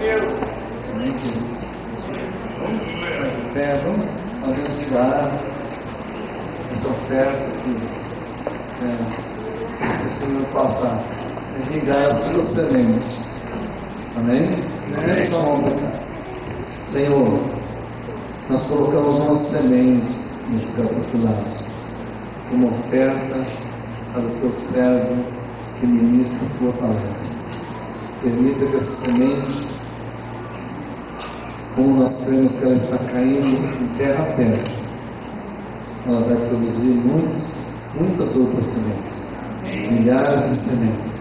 Amém, queridos? Vamos ficar de pé, vamos abençoar essa oferta que o Senhor possa irrigar a sua semente. Amém? Estende sua mão para cá. Senhor, nós colocamos uma semente nesse gasofilaço como oferta para o teu servo que ministra a tua palavra. Permita que essa semente, como nós cremos que ela está caindo em terra fértil, ela vai produzir muitas outras sementes, milhares de sementes,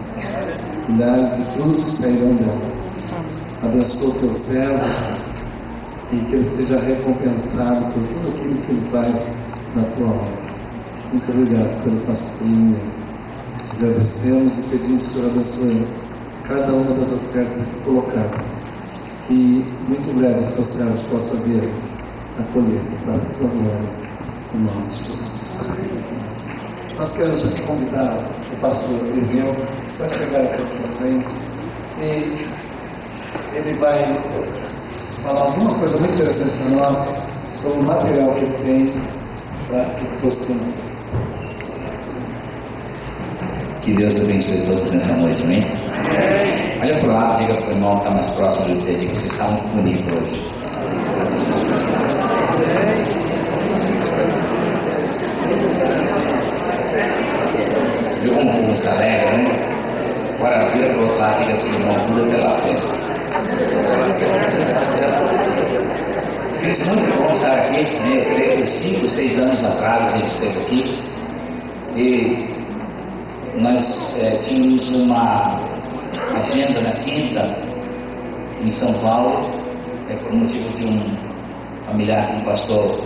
milhares de frutos sairão dela. Abençoa o teu servo e que ele seja recompensado por tudo aquilo que ele faz na tua obra. Muito obrigado pelo pastorinho. Te agradecemos e pedimos que o Senhor abençoe cada uma das ofertas aqui colocadas, que muito breve os teus servos possam vir a colher para a tua glória, em nome de Jesus. Nós queremos aqui convidar o pastor Irmeu para chegar aqui à frente e ele vai falar alguma coisa muito interessante para nós sobre o material que ele tem para que trouxemos. Que Deus abençoe todos nessa noite, amém? Olha para o lado, diga para o irmão que está mais próximo de você, diga que vocês estão muito bonitos hoje. Viu como o povo se alegra, né? Agora vira para o outro lado, diga assim, irmão, tudo pela fé. Queridos, muito bom estar aqui, né? Eu creio que 5, 6 anos atrás a gente esteve aqui e nós tínhamos uma agenda na quinta em São Paulo, por motivo de um familiar de um pastor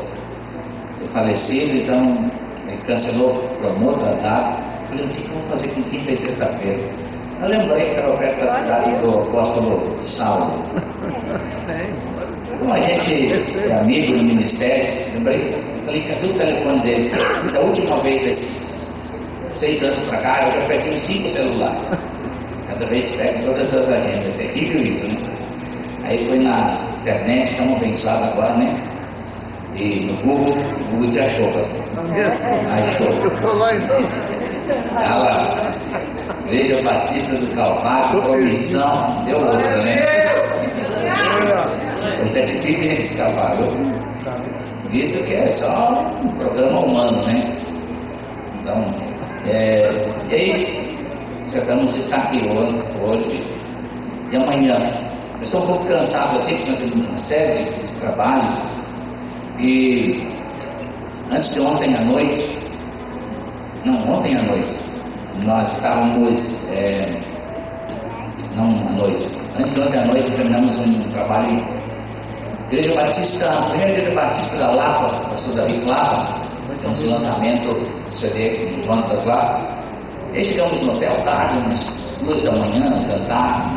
falecido, então ele cancelou por uma outra data. Eu falei, o que vamos fazer com quinta e sexta-feira? Eu lembrei que era perto da cidade do apóstolo Saulo. Como a gente é amigo no ministério, lembrei, eu falei, cadê o telefone dele? Da última vez, desses 6 anos para cá, eu já perdi uns 5 celulares. Cada vez pego todas as agendas. É terrível isso, né? Aí foi na internet, estamos abençoados agora, né? E no Google te achou, pastor. Achou. Tá lá. Igreja Batista do Calvário, comissão, deu outra, né? Hoje é difícil a gente escapar, viu? Por isso que é só um programa humano, né? Então, e aí, tentamos estar aqui hoje e amanhã. Eu estou um pouco cansado assim, porque nós temos uma série de trabalhos. E antes de ontem à noite, nós estávamos, antes de ontem à noite terminamos um trabalho em Igreja Batista, a primeira Igreja Batista da Lapa, pastor Davi Clava. Temos o lançamento do CD nos Jonatas lá. Aí chegamos no hotel tarde, umas 2 da manhã, jantar.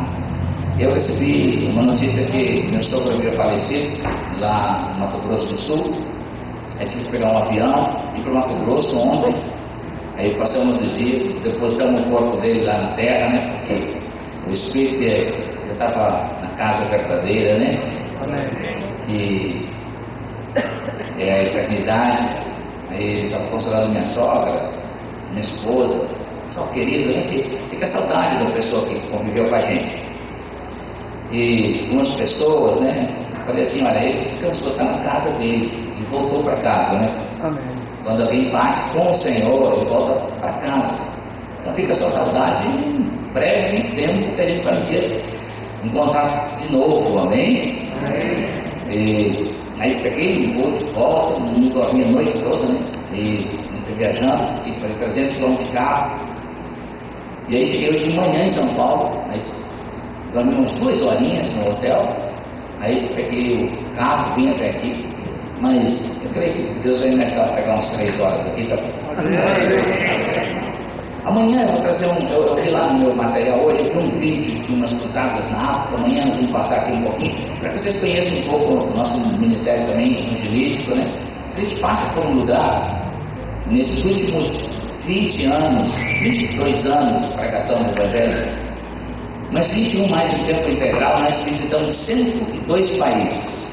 Eu recebi uma notícia que meu sogro havia falecido lá no Mato Grosso do Sul. Aí tive que pegar um avião, ir para o Mato Grosso ontem. Aí passamos o dia, depositamos o corpo dele lá na terra, né? Porque o espírito já estava na casa verdadeira, né? Que é a eternidade. Aí ele estava consolando minha sogra, minha esposa, pessoal querido, né? Que fica saudade da pessoa que conviveu com a gente. E algumas pessoas, né? Falei assim, olha, ele descansou, está na casa dele e voltou para casa, né? Amém. Quando alguém parte com o Senhor, ele volta para casa. Então fica só saudade, em breve tempo que a gente vai um dia encontrar de novo, amém? Amém. E aí peguei um voo de volta, não dormi a noite toda, né? E estou viajando, tive que fazer 300 km de carro. E aí cheguei hoje de manhã em São Paulo, aí dormi umas 2 horinhas no hotel, aí peguei o carro, vim até aqui, mas eu creio que Deus vai me ajudar a pegar umas 3 horas aqui, tá bom? Amanhã eu vou trazer eu vi lá no meu material hoje, eu vi um vídeo de umas cruzadas na África. Amanhã nós vamos passar aqui um pouquinho, para que vocês conheçam um pouco o nosso ministério também evangelístico, né? A gente passa por um lugar, nesses últimos 20 anos, 22 anos de pregação do Evangelho, Mas 21 mais de tempo integral, nós visitamos 102 países.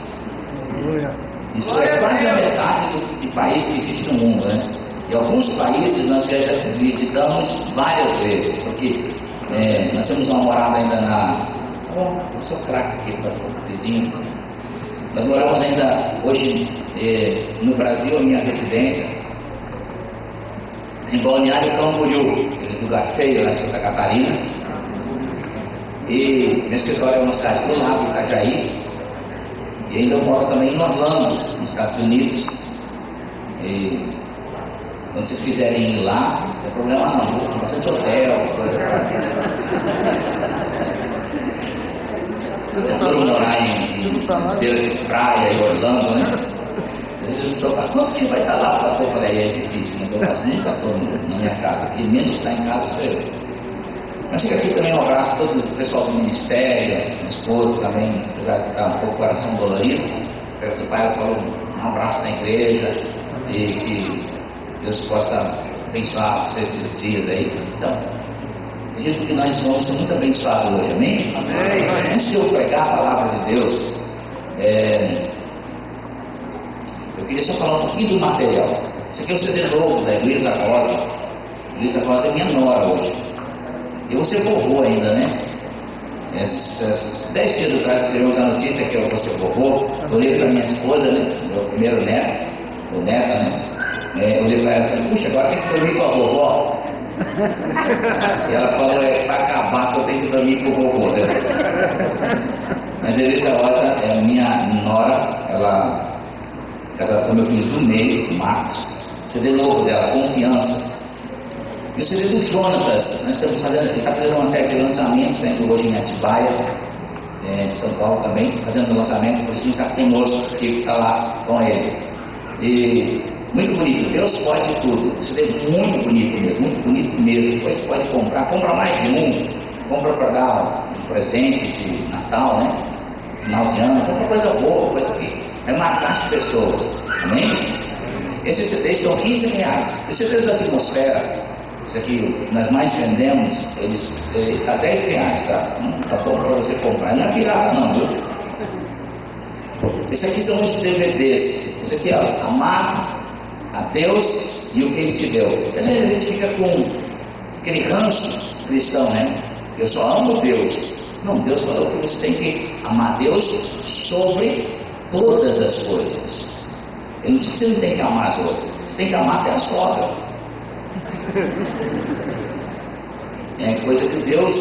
Isso é quase a metade de país que existe no mundo, né? E alguns países nós já visitamos várias vezes, porque nós temos uma morada ainda eu sou craque aqui para o dedinho. Nós moramos ainda hoje no Brasil, a minha residência, em Balneário Camboriú, aquele lugar feio na Santa Catarina. E meu escritório é uma cidade do lado, Itajaí. E ainda eu moro também em Orlando, nos Estados Unidos. E quando vocês quiserem ir lá, não tem problema não, tem bastante hotel, coisa pra todo morar em beira de praia, em Orlando, né? Quanto que vai estar lá para a roupa? Daí é difícil, né? Eu quase nunca estou na minha casa, quem menos está em casa sou eu. Mas fica aqui também um abraço a todo o pessoal do ministério, minha esposa também, apesar de estar um pouco o coração dolorido, o pai falou um abraço na igreja e que Deus possa abençoar vocês esses dias aí. Então, acredito que nós vamos ser muito abençoados hoje, amém? Amém. Antes de eu pregar a palavra de Deus, eu queria só falar um pouquinho do material. Esse aqui é o CD novo da Luísa Rosa. Luísa Rosa é minha nora hoje. Eu vou ser vovô ainda, né? Esses 10 dias atrás tivemos a notícia que eu vou ser vovô. Eu olhei para minha esposa, né? Meu primeiro neto, ou neta, né? Eu olhei para ela e falei, puxa, agora tem que dormir com a vovó. E ela falou, para acabar que eu tenho que dormir com o vovô, né? Mas a Elisa Rosa é minha nora, ela é casada com meu filho do meio, Marcos. CD novo dela, Confiança. E o CD do Jonatas, nós estamos fazendo, ele está fazendo uma série de lançamentos, sempre hoje em Atibaia, de São Paulo também, fazendo lançamento, por isso não está conosco, que está lá com ele. E muito bonito, Deus pode tudo. Isso é muito bonito mesmo. Depois pode compra mais de um, compra para dar um presente de Natal, né? Final de ano, compra coisa boa, coisa que vai marcar as pessoas, amém? Esses CDs são R$15. Os CDs da Atmosfera, esse aqui nós mais vendemos, eles está R$10, tá? Tá bom para você comprar. Não é pirata não, viu? Esse aqui são os DVDs. Esse aqui é Amar a Deus e o que Ele te deu. Às vezes a gente fica com aquele ranço cristão, né? Eu só amo Deus. Não, Deus falou que você tem que amar Deus sobre todas as coisas. Ele não disse que você não tem que amar as outras. Você tem que amar até a sogra. É coisa que Deus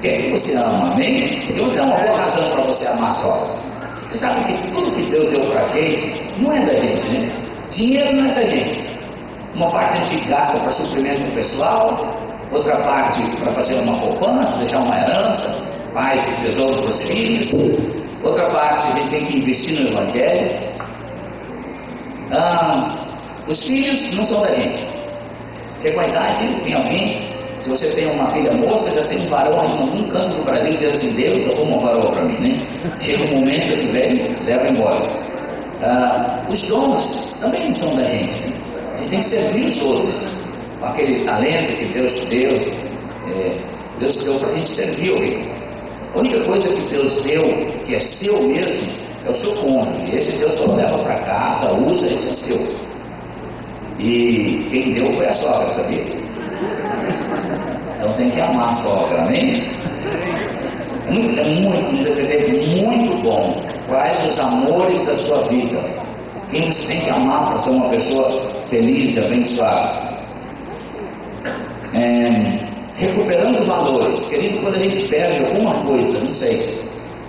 quer que você ama, amém? Eu vou dar uma boa razão para você amar a sogra. Você sabe que tudo que Deus deu para a gente não é da gente, né? Dinheiro não é da gente. Uma parte a gente gasta para suprimento pessoal, outra parte para fazer uma poupança, deixar uma herança, paz e tesouro para os filhos, outra parte a gente tem que investir no Evangelho. Os filhos não são da gente. Porque com a idade tem alguém, se você tem uma filha moça, já tem um varão aí em algum canto do Brasil dizendo assim, Deus arruma um varão para mim, né? Chega um momento que velho leva embora. Os dons também não são da gente, né? A gente tem que servir os outros com aquele talento que Deus te deu. Deus deu para a gente servir alguém. A única coisa que Deus deu, que é seu mesmo, é o seu cônjuge. Esse Deus só leva para casa, usa, esse é seu. E quem deu foi a sogra, sabia? Então tem que amar a sogra, amém? Um DVD muito bom. Quais os amores da sua vida? Quem você tem que amar para ser uma pessoa feliz e abençoada? Recuperando valores. Querido, quando a gente perde alguma coisa, não sei,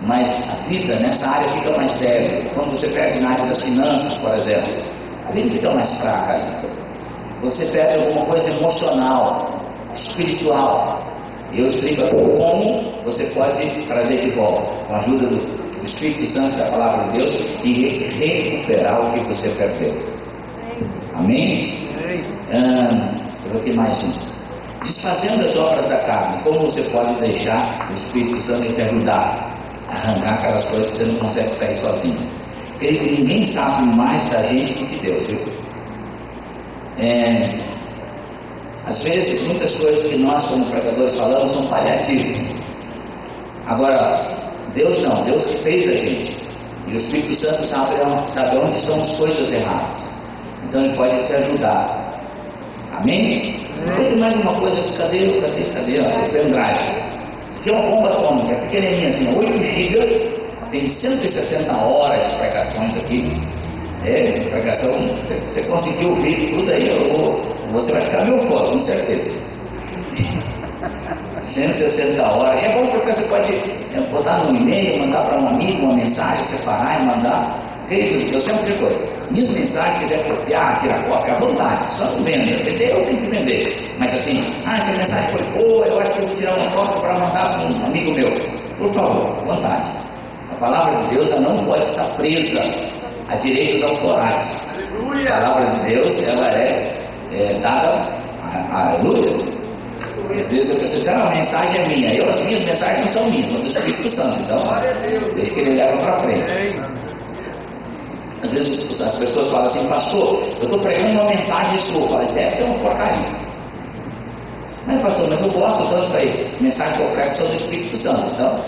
mas a vida nessa área fica mais débil. Quando você perde na área das finanças, por exemplo, a vida fica mais fraca. Você perde alguma coisa emocional, espiritual. E eu explico como você pode trazer de volta, com a ajuda do Espírito Santo, da Palavra de Deus, e recuperar o que você perdeu. Amém? Eu vou ter mais um. Desfazendo as obras da carne, como você pode deixar o Espírito Santo te ajudar a arrancar aquelas coisas que você não consegue sair sozinho? Creio que ninguém sabe mais da gente do que Deus, viu? Às vezes, muitas coisas que nós, como pregadores, falamos são paliativos. Agora, Deus não, Deus que fez a gente. E o Espírito Santo sabe onde estão as coisas erradas. Então Ele pode te ajudar. Amém? Tem mais uma coisa, cadê o pendrive? Aqui é uma bomba atômica, é pequenininha assim, 8 GB, tem 160 horas de pregações aqui. Pregação, você conseguiu ouvir tudo aí, você vai ficar meu fã, com certeza. 160 horas. E é bom porque você pode botar no e-mail, mandar para um amigo uma mensagem, separar e mandar. Queridos, eu sempre digo coisa. Minhas mensagens, quiser copiar, tirar cópia, à vontade. Só não venda. Vender, eu tenho que vender. Mas assim, essa mensagem foi boa, eu acho que eu vou tirar uma cópia para mandar para um amigo meu. Por favor, à vontade. A palavra de Deus ela não pode estar presa a direitos autorais. A palavra de Deus ela é dada, aleluia. Às vezes a pessoa diz, a mensagem é minha. As minhas mensagens não são minhas, são do Espírito Santo. Então, deixa que ele leva para frente. Às vezes as pessoas falam assim, pastor, eu estou pregando uma mensagem sua. Eu falo, deve ter uma porcaria. Mas pastor, mas eu gosto tanto aí. Mensagem que eu prego são do Espírito Santo. Então,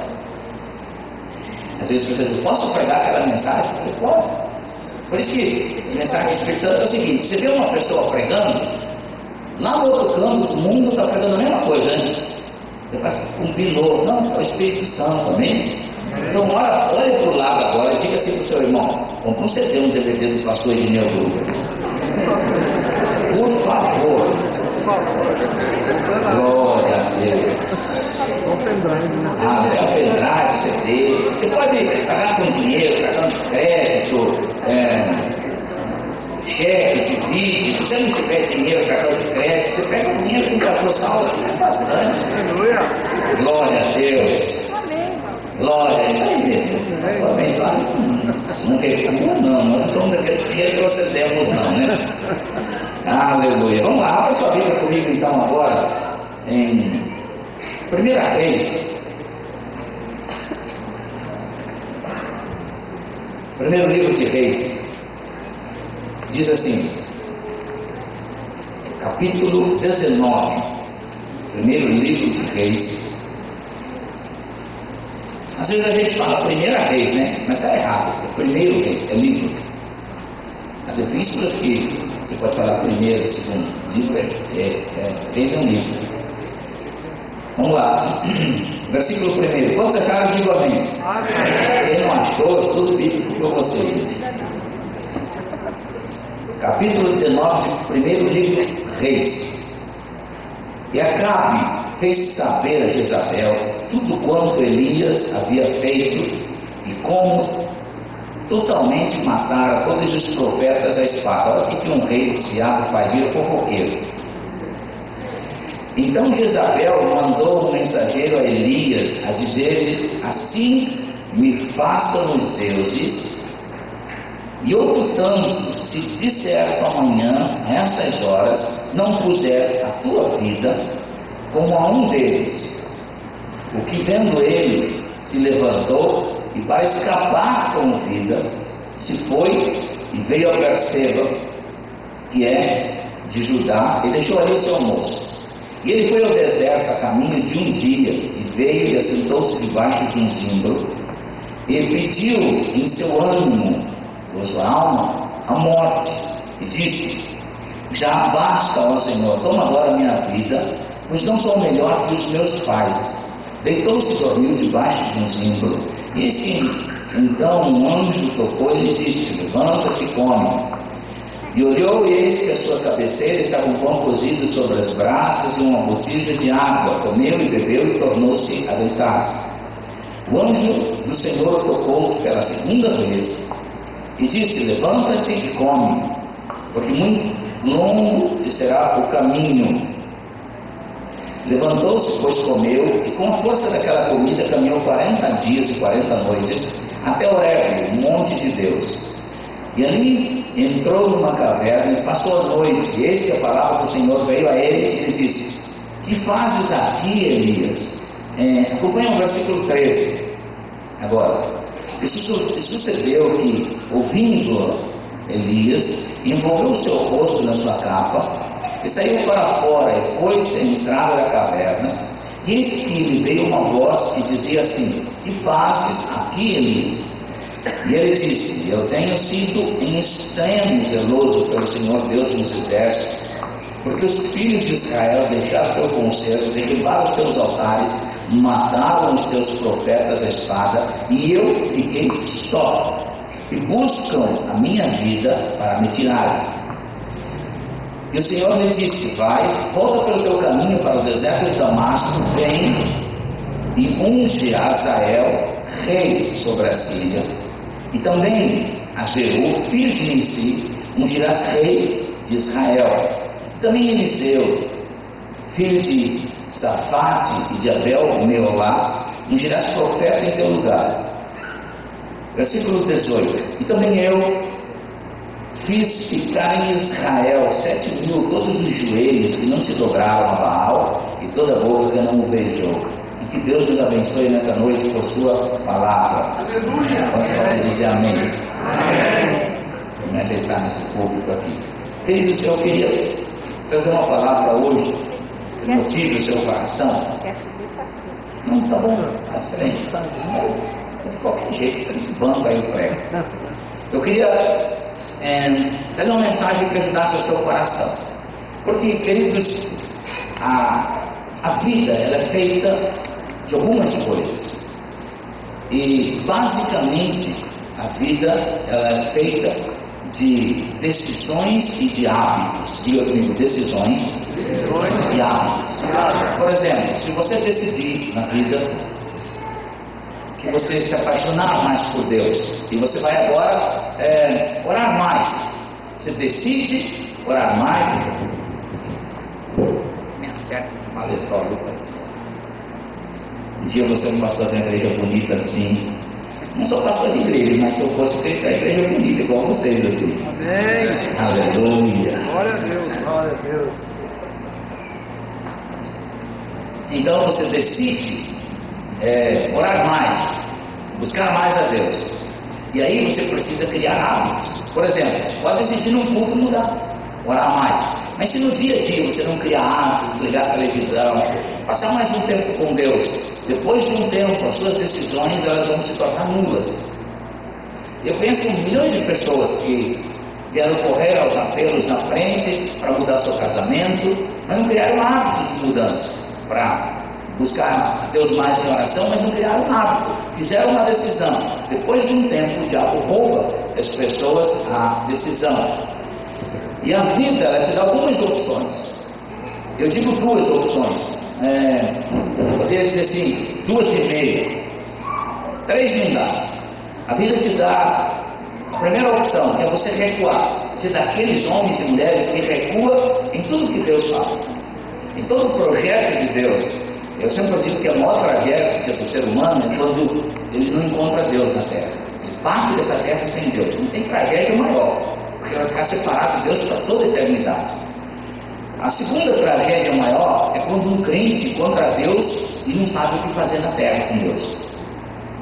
às vezes as pessoas dizem, posso pregar aquela mensagem? Eu pode. Por isso que as mensagens do Espírito Santo é o seguinte, você vê uma pessoa pregando, lá no outro canto do mundo está pregando a mesma coisa, né? Você vai combinou, não, é o Espírito Santo também. Então olha para o lado agora e diga assim para o seu irmão, compra um CD, um DVD do pastor Edneu Gruber. Por favor. Glória a Deus. É o pendrive, CD. Você pode pagar com dinheiro, cartão de crédito, cheque de vídeo. Se você não tiver dinheiro, cartão de crédito, você pega o dinheiro com o pastor Saulo, é bastante. Glória a Deus. Glória, isso aí mesmo. Parabéns lá. Não recua, não somos daqueles que retrocedemos, não, né? Aleluia. Vamos lá, abra sua Bíblia comigo então agora em 1 Reis. Primeiro livro de Reis. Diz assim, capítulo 19. Primeiro livro de Reis. Às vezes a gente fala Primeira Reis, né? Mas está errado. É Primeiro Reis, é livro. As epístolas que você pode falar primeiro, segundo. Livro Reis é um livro. Vamos lá. Versículo 1. Quantos acharam? Digo amém. Quem não achou, estudo bíblico para você. Capítulo 19, primeiro livro Reis. E Acabe fez saber a Jezabel tudo quanto Elias havia feito e como totalmente matara todos os profetas à espada. Olha o que um rei desfiado faz, vira fofoqueiro. Então Jezabel mandou um mensageiro a Elias a dizer-lhe, assim me façam os deuses, e outro tanto, se de certo amanhã, a essas horas, não puser a tua vida como a um deles. O que vendo ele se levantou e para escapar com vida se foi e veio a Berseba, que é de Judá, e deixou ali o seu moço. E ele foi ao deserto a caminho de um dia e veio e assentou-se debaixo de um zimbro e pediu em seu ânimo, ou sua alma, a morte, e disse, já basta, ó Senhor, toma agora a minha vida, pois não sou melhor que os meus pais. Deitou-se e dormiu debaixo de um zimbro. E assim, então um anjo tocou e lhe disse, levanta-te e come. E olhou e eis que a sua cabeceira estava um pão cozido sobre as brasas e uma botija de água. Comeu e bebeu e tornou-se a deitar-se. O anjo do Senhor tocou pela segunda vez e disse, levanta-te e come, porque muito longo te será o caminho. Levantou-se, pois comeu, e com a força daquela comida caminhou 40 dias e 40 noites até Horebe, o monte de Deus. E ali entrou numa caverna e passou a noite. E eis que a palavra do Senhor veio a ele e ele disse, que fazes aqui, Elias? Acompanha o versículo 13 agora. E sucedeu que, ouvindo Elias, envolveu o seu rosto na sua capa E saiu para fora, e pôs-se à entrada da caverna. E eis que lhe veio uma voz que dizia assim: que fazes aqui, Elias? E ele disse: eu tenho sido em extremo zeloso pelo Senhor Deus dos exércitos, porque os filhos de Israel deixaram teu conselho, derribaram os teus altares, mataram os teus profetas à espada, e eu fiquei só, e buscam a minha vida para me tirarem. E o Senhor lhe disse: vai, volta pelo teu caminho para o deserto de Damasco, vem e unge a Azael, rei sobre a Síria, e também a Jeú, filho de Nissi, ungirás rei de Israel. E também Eliseu, filho de Safate e de Abel, Meolá, ungirás profeta em teu lugar. Versículo 18. E também eu fiz ficar em Israel 7.000 todos os joelhos que não se dobraram a Baal e toda a boca que não o beijou. E que Deus nos abençoe nessa noite por sua palavra. Aleluia. Pode falar e dizer amém. Amém. Vou me ajeitar nesse público aqui. Queridos, eu queria trazer uma palavra hoje que motive o seu coração. Não, tá bom, tá diferente. De qualquer jeito, esse banco aí eu prego. Eu queria fazer uma mensagem que ajudasse o seu coração. Porque, queridos, a vida ela é feita de algumas coisas. E, basicamente, a vida ela é feita de decisões e de hábitos. Diga comigo, decisões e hábitos. Por exemplo, se você decidir na vida que você se apaixonar mais por Deus, e você vai agora orar mais, você decide orar mais, me acerta um paletó. Um dia você é um pastor de uma igreja bonita assim. Não sou pastor de igreja, mas se eu fosse feito a igreja bonita, igual vocês assim. Amém. Aleluia. Glória a Deus, glória a Deus. Então você decide orar mais, buscar mais a Deus. E aí você precisa criar hábitos. Por exemplo, você pode decidir num culto mudar, orar mais. Mas se no dia a dia você não criar hábitos, ligar a televisão, passar mais um tempo com Deus, depois de um tempo as suas decisões elas vão se tornar nulas. Eu penso em milhões de pessoas que vieram correr aos apelos na frente para mudar seu casamento, mas não criaram hábitos de mudança para buscar a Deus mais em oração, mas não criaram hábito, fizeram uma decisão. Depois de um tempo o diabo rouba as pessoas a decisão. E a vida ela te dá algumas opções. Eu digo duas opções. Eu poderia dizer assim, 2,5. 3 não dá. A vida te dá a primeira opção, que é você recuar. Ser daqueles homens e mulheres que recuam em tudo que Deus fala, em todo o projeto de Deus. Eu sempre digo que a maior tragédia do ser humano é quando ele não encontra Deus na terra. Ele parte dessa terra sem Deus. Não tem tragédia maior, porque vai ficar separado de Deus para toda a eternidade. A segunda tragédia maior é quando um crente encontra Deus e não sabe o que fazer na terra com Deus.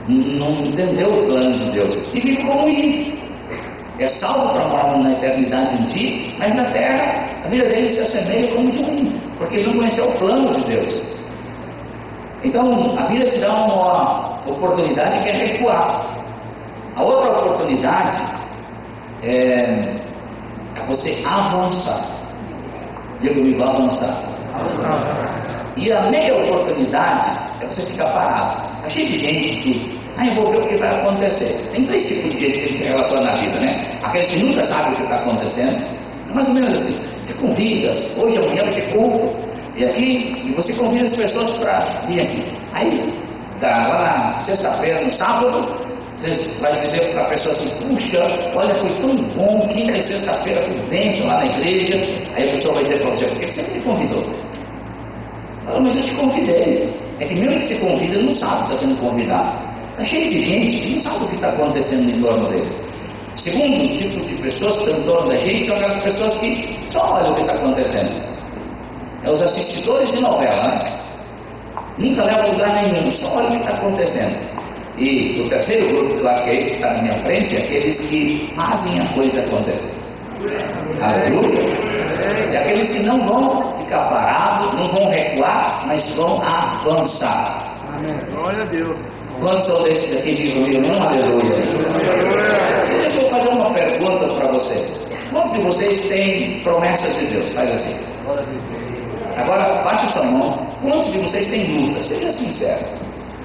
Não entendeu o plano de Deus e vive como um ímpio. É salvo para morar na eternidade um dia, mas na terra a vida dele se assemelha como de um ímpio, porque ele não conheceu o plano de Deus. Então a vida te dá uma oportunidade que é recuar. A outra oportunidade é você avançar. Diga comigo, avançar. E a meia oportunidade é você ficar parado. Está cheio de gente que, eu vou ver o que vai acontecer. Tem 2 tipos de gente que se relaciona na vida, né? Aqueles que nunca sabem o que está acontecendo, mais ou menos assim. Você convida, hoje, amanhã vai ter culto, e você convida as pessoas para vir aqui. Aí, lá na sexta-feira, no sábado, você vai dizer para a pessoa assim: puxa, olha, foi tão bom, quinta e sexta-feira foi bênção lá na igreja. Aí a pessoa vai dizer para você: por que você me convidou? Fala, mas eu te convidei. É que mesmo que você convida, ele não sabe que está sendo convidado. Está cheio de gente que não sabe o que está acontecendo em torno dele. Segundo tipo de pessoas que estão em torno da gente são aquelas pessoas que só olham o que está acontecendo. É os assistidores de novela, né? Nunca leva a lugar nenhum, só olha o que está acontecendo. E o terceiro grupo, que eu acho que é esse que está na minha frente, é aqueles que fazem a coisa acontecer. Aleluia! Amém. E aqueles que não vão ficar parados, não vão recuar, mas vão avançar. Amém. Glória a Deus. Quantos são desses aqui? Diga comigo, não, aleluia. Aleluia. Deixa eu fazer uma pergunta para vocês. Quantos de vocês têm promessas de Deus? Faz assim. Glória a Deus. Agora, baixe sua mão. Quantos de vocês têm luta? Seja sincero.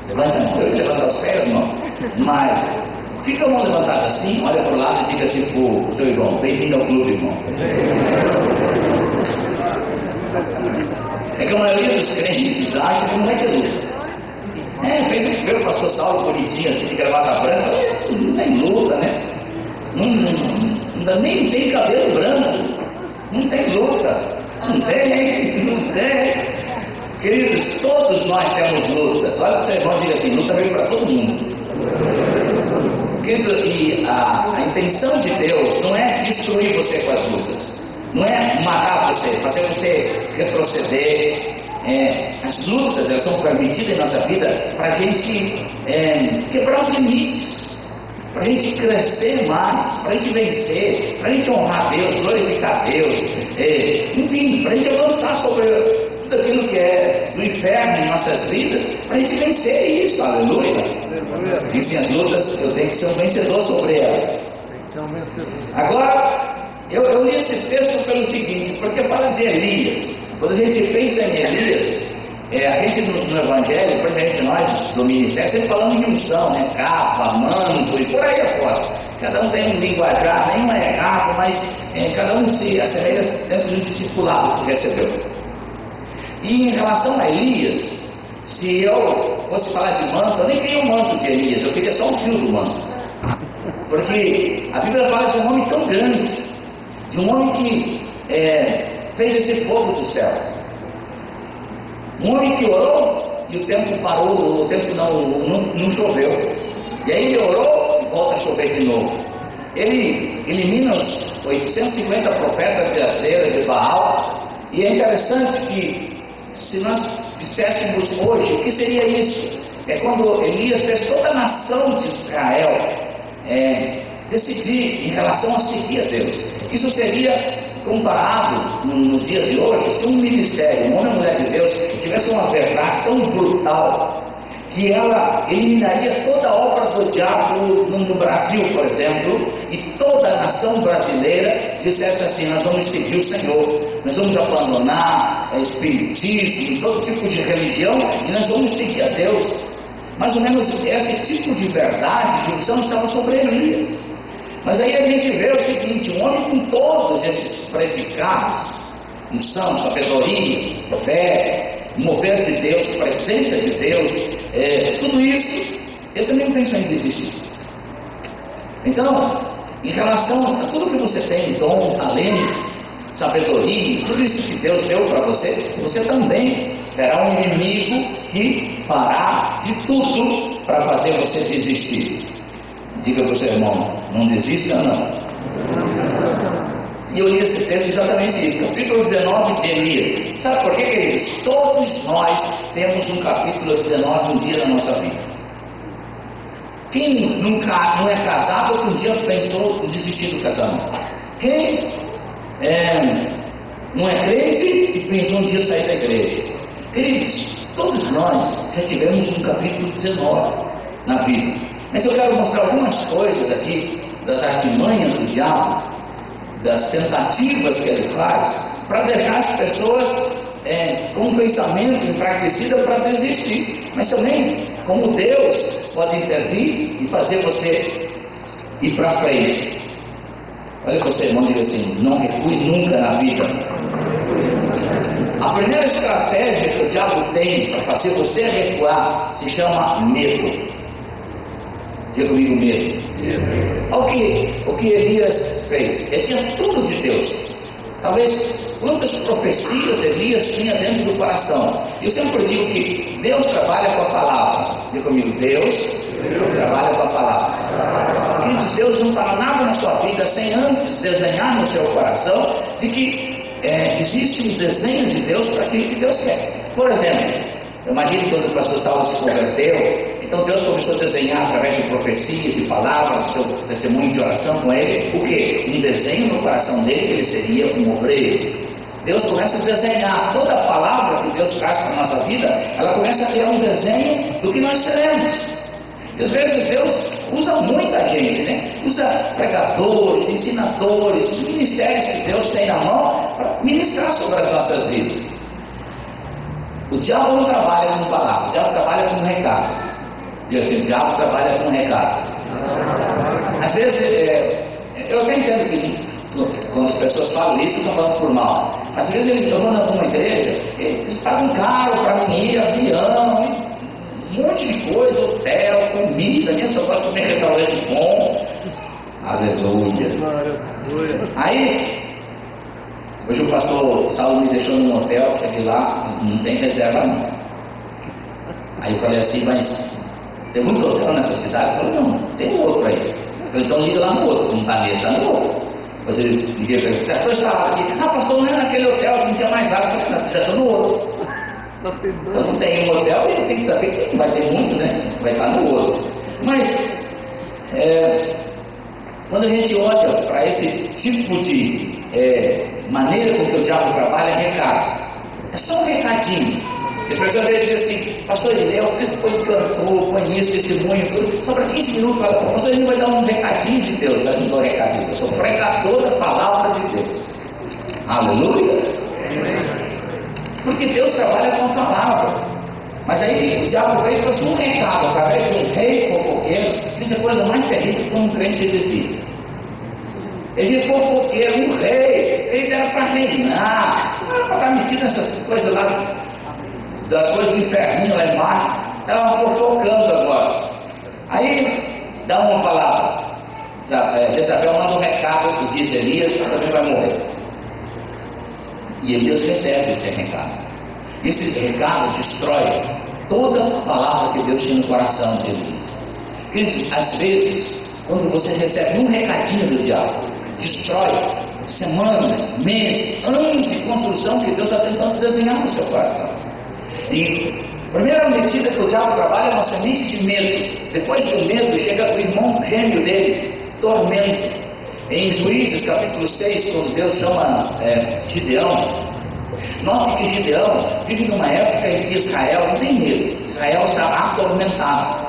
Levante a mão. Eu levantar os pés, não. Mas, fica a mão levantada assim, olha para o lado e diga assim para o seu irmão: bem-vindo ao clube, irmão. É que a maioria dos crentes acha que não vai ter luta. Fez o pastor Saulo bonitinho assim, de gravata branca, não tem luta, né? Nem tem cabelo branco, não tem luta, não tem. Queridos, todos nós temos lutas. Olha para o seu irmão e diga assim: luta veio para todo mundo. Querido, e a intenção de Deus não é destruir você com as lutas, não é matar você, fazer você retroceder. As lutas, elas são permitidas em nossa vida para a gente quebrar os limites, para a gente crescer mais, para a gente vencer, para a gente honrar Deus, glorificar Deus, enfim, para a gente avançar sobre tudo aquilo que é do inferno em nossas vidas, para a gente vencer isso, aleluia. Aleluia. Dizem as lutas, eu tenho que ser um vencedor sobre elas. Tem que ser um vencedor. Agora, eu li esse texto pelo seguinte, porque fala de Elias. Quando a gente pensa em Elias, a gente no Evangelho, principalmente nós do ministério, sempre falamos de unção, né? Capa, manto e por aí afora. Cada um tem um linguajar, nenhum é errado, mas cada um se assemelha dentro de um discipulado que recebeu. E em relação a Elias, se eu fosse falar de manto, eu nem queria o manto de Elias, eu queria só o fio do manto. Porque a Bíblia fala de um homem tão grande, de um homem que fez esse fogo do céu. Um homem que orou e o tempo parou, o tempo não choveu. E aí ele orou e volta a chover de novo. Ele elimina os 850 profetas de Acera, de Baal. E é interessante que, se nós disséssemos hoje, o que seria isso? É quando Elias fez toda a nação de Israel decidir em relação a seguir a Deus. Isso seria comparado nos dias de hoje, se um ministério, um homem ou mulher de Deus, tivesse uma verdade tão brutal que ela eliminaria toda a obra do diabo no Brasil, por exemplo, e toda a nação brasileira dissesse assim: nós vamos seguir o Senhor, nós vamos abandonar espiritismo, todo tipo de religião, e nós vamos seguir a Deus. Mais ou menos esse tipo de verdade, de unção, estava sobre Elias. Mas aí a gente vê o seguinte: um homem com todos esses predicados, unção, sabedoria, fé, mover de Deus, presença de Deus, tudo isso, ele também pensa em desistir. Então, em relação a tudo que você tem, dom, talento, sabedoria, tudo isso que Deus deu para você, você também terá um inimigo que fará de tudo para fazer você desistir. Diga para o seu irmão: não desista não. E eu li esse texto exatamente isso, capítulo 19 de Elias. Sabe por quê, queridos? Todos nós temos um capítulo 19 um dia na nossa vida. Quem nunca não é casado, que um dia pensou em desistir do casamento? Quem não é crente e pensou um dia sair da igreja? Queridos, todos nós já tivemos um capítulo 19 na vida. Mas eu quero mostrar algumas coisas aqui das artimanhas do diabo, das tentativas que ele faz, para deixar as pessoas com um pensamento enfraquecido para desistir. Mas também, como Deus pode intervir e fazer você ir para frente. Olha para o seu irmão e diga assim: não recue nunca na vida. A primeira estratégia que o diabo tem para fazer você recuar se chama medo. Diga comigo: medo. O que Elias fez? Ele tinha tudo de Deus. Talvez quantas profecias Elias tinha dentro do coração. Eu sempre digo que Deus trabalha com a palavra. Diga comigo: Deus trabalha com a palavra. Queridos, Deus não fará nada na sua vida sem antes desenhar no seu coração de que existe um desenho de Deus para aquilo que Deus quer. Por exemplo, eu imagino quando o pastor Saulo se converteu, então Deus começou a desenhar através de profecias, de palavras, do seu testemunho de oração com ele, o quê? Um desenho no coração dele que ele seria um obreiro. Deus começa a desenhar toda a palavra que Deus traz para a nossa vida, ela começa a criar um desenho do que nós seremos. E às vezes Deus usa muita gente, né? Usa pregadores, ensinadores, os ministérios que Deus tem na mão para ministrar sobre as nossas vidas. O diabo não trabalha com palavra, o diabo trabalha com recado. Diz assim, o diabo trabalha com recado. Às vezes, eu até entendo que quando as pessoas falam isso, estão falando por mal. Às vezes eles vão em alguma igreja, eles pagam caro para ir, avião, um monte de coisa, hotel, comida, né? Só pode comer restaurante bom. Aleluia. Aí, hoje o pastor Saulo me deixou num hotel, cheguei lá, não tem reserva não. Aí eu falei assim, mas tem muito hotel nessa cidade? Eu falei, não, tem um outro aí. Eu falei, então liga lá no outro, não está nesse, está no outro. Mas ele liguei para ele, pastor estava aqui, pastor, não é naquele hotel que não tinha mais nada, eu falei, não, já estou no outro. Então não tem um hotel, ele tem que saber que não vai ter muito, né? Vai estar no outro. Mas, quando a gente olha para esse tipo de maneira com que o diabo trabalha, é recado. É só um recadinho. As pessoas às vezes dizem assim, pastor Irineu, foi cantor, conheço testemunho, tudo, só para 15 minutos, fala, pastor Irineu vai dar um recadinho de Deus. Eu não dou recadinho, eu sou pregador da palavra de Deus. Aleluia! Porque Deus trabalha com a palavra. Mas aí o diabo veio e trouxe um recado através de um rei fofoqueiro. Isso é a coisa mais terrível que um crente existe. Ele é fofoqueiro, um rei. Ele era para reinar. Não era para estar metido nessas coisas lá, das coisas do inferninho lá embaixo. Estava fofocando agora. Aí dá uma palavra. Jezabel manda um recado que diz Elias também vai morrer. E Elias recebe esse recado. Esse recado destrói toda a palavra que Deus tinha no coração de Elias. Queridos, às vezes, quando você recebe um recadinho do diabo, destrói semanas, meses, anos de construção que Deus está tentando desenhar no seu coração. E a primeira medida que o diabo trabalha é uma semente de medo. Depois do medo, chega o irmão gêmeo dele, tormento. Em Juízes capítulo 6, quando Deus chama Gideão, note que Gideão vive numa época em que Israel não tem medo, Israel está atormentado.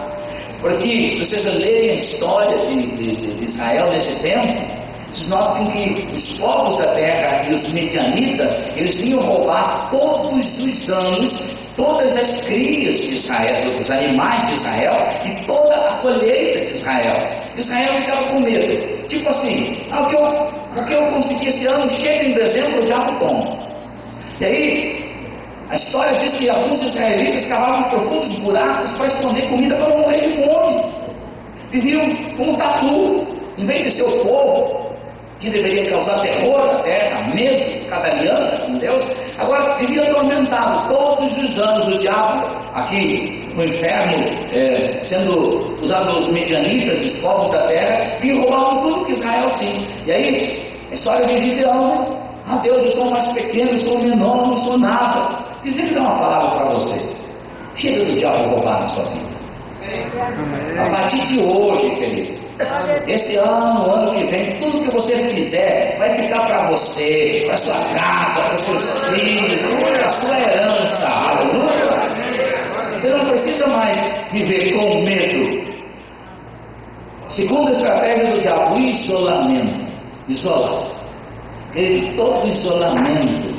Porque se vocês lerem a história de Israel nesse tempo, vocês notam que os povos da terra e os medianitas, eles vinham roubar todos os anos todas as crias de Israel, os animais de Israel e toda a colheita de Israel. Israel ficava com medo. Tipo assim, o que eu consegui esse ano, chega em dezembro, já não tomo. E aí, a história diz que alguns israelitas cavavam profundos buracos para esconder comida para não morrer de fome. Viviam como tatu, em vez de ser o povo que deveria causar terror na terra, medo, cada aliança com Deus, agora vivia atormentado. Todos os anos o diabo, aqui no inferno, sendo usado pelos medianitas, os povos da terra, e roubavam tudo que Israel tinha. E aí, a história de Gideão, né? Deus, eu sou mais pequeno, eu sou menor, não sou nada. E deixa eu dar uma palavra para você. Chega do diabo roubar na sua vida. A partir de hoje, querido, esse ano que vem, tudo que você fizer vai ficar para você, para sua casa, para seus filhos, para sua herança. Aleluia! Você não precisa mais viver com medo. Segunda estratégia do diabo, o isolamento. Isolar. Porque todo isolamento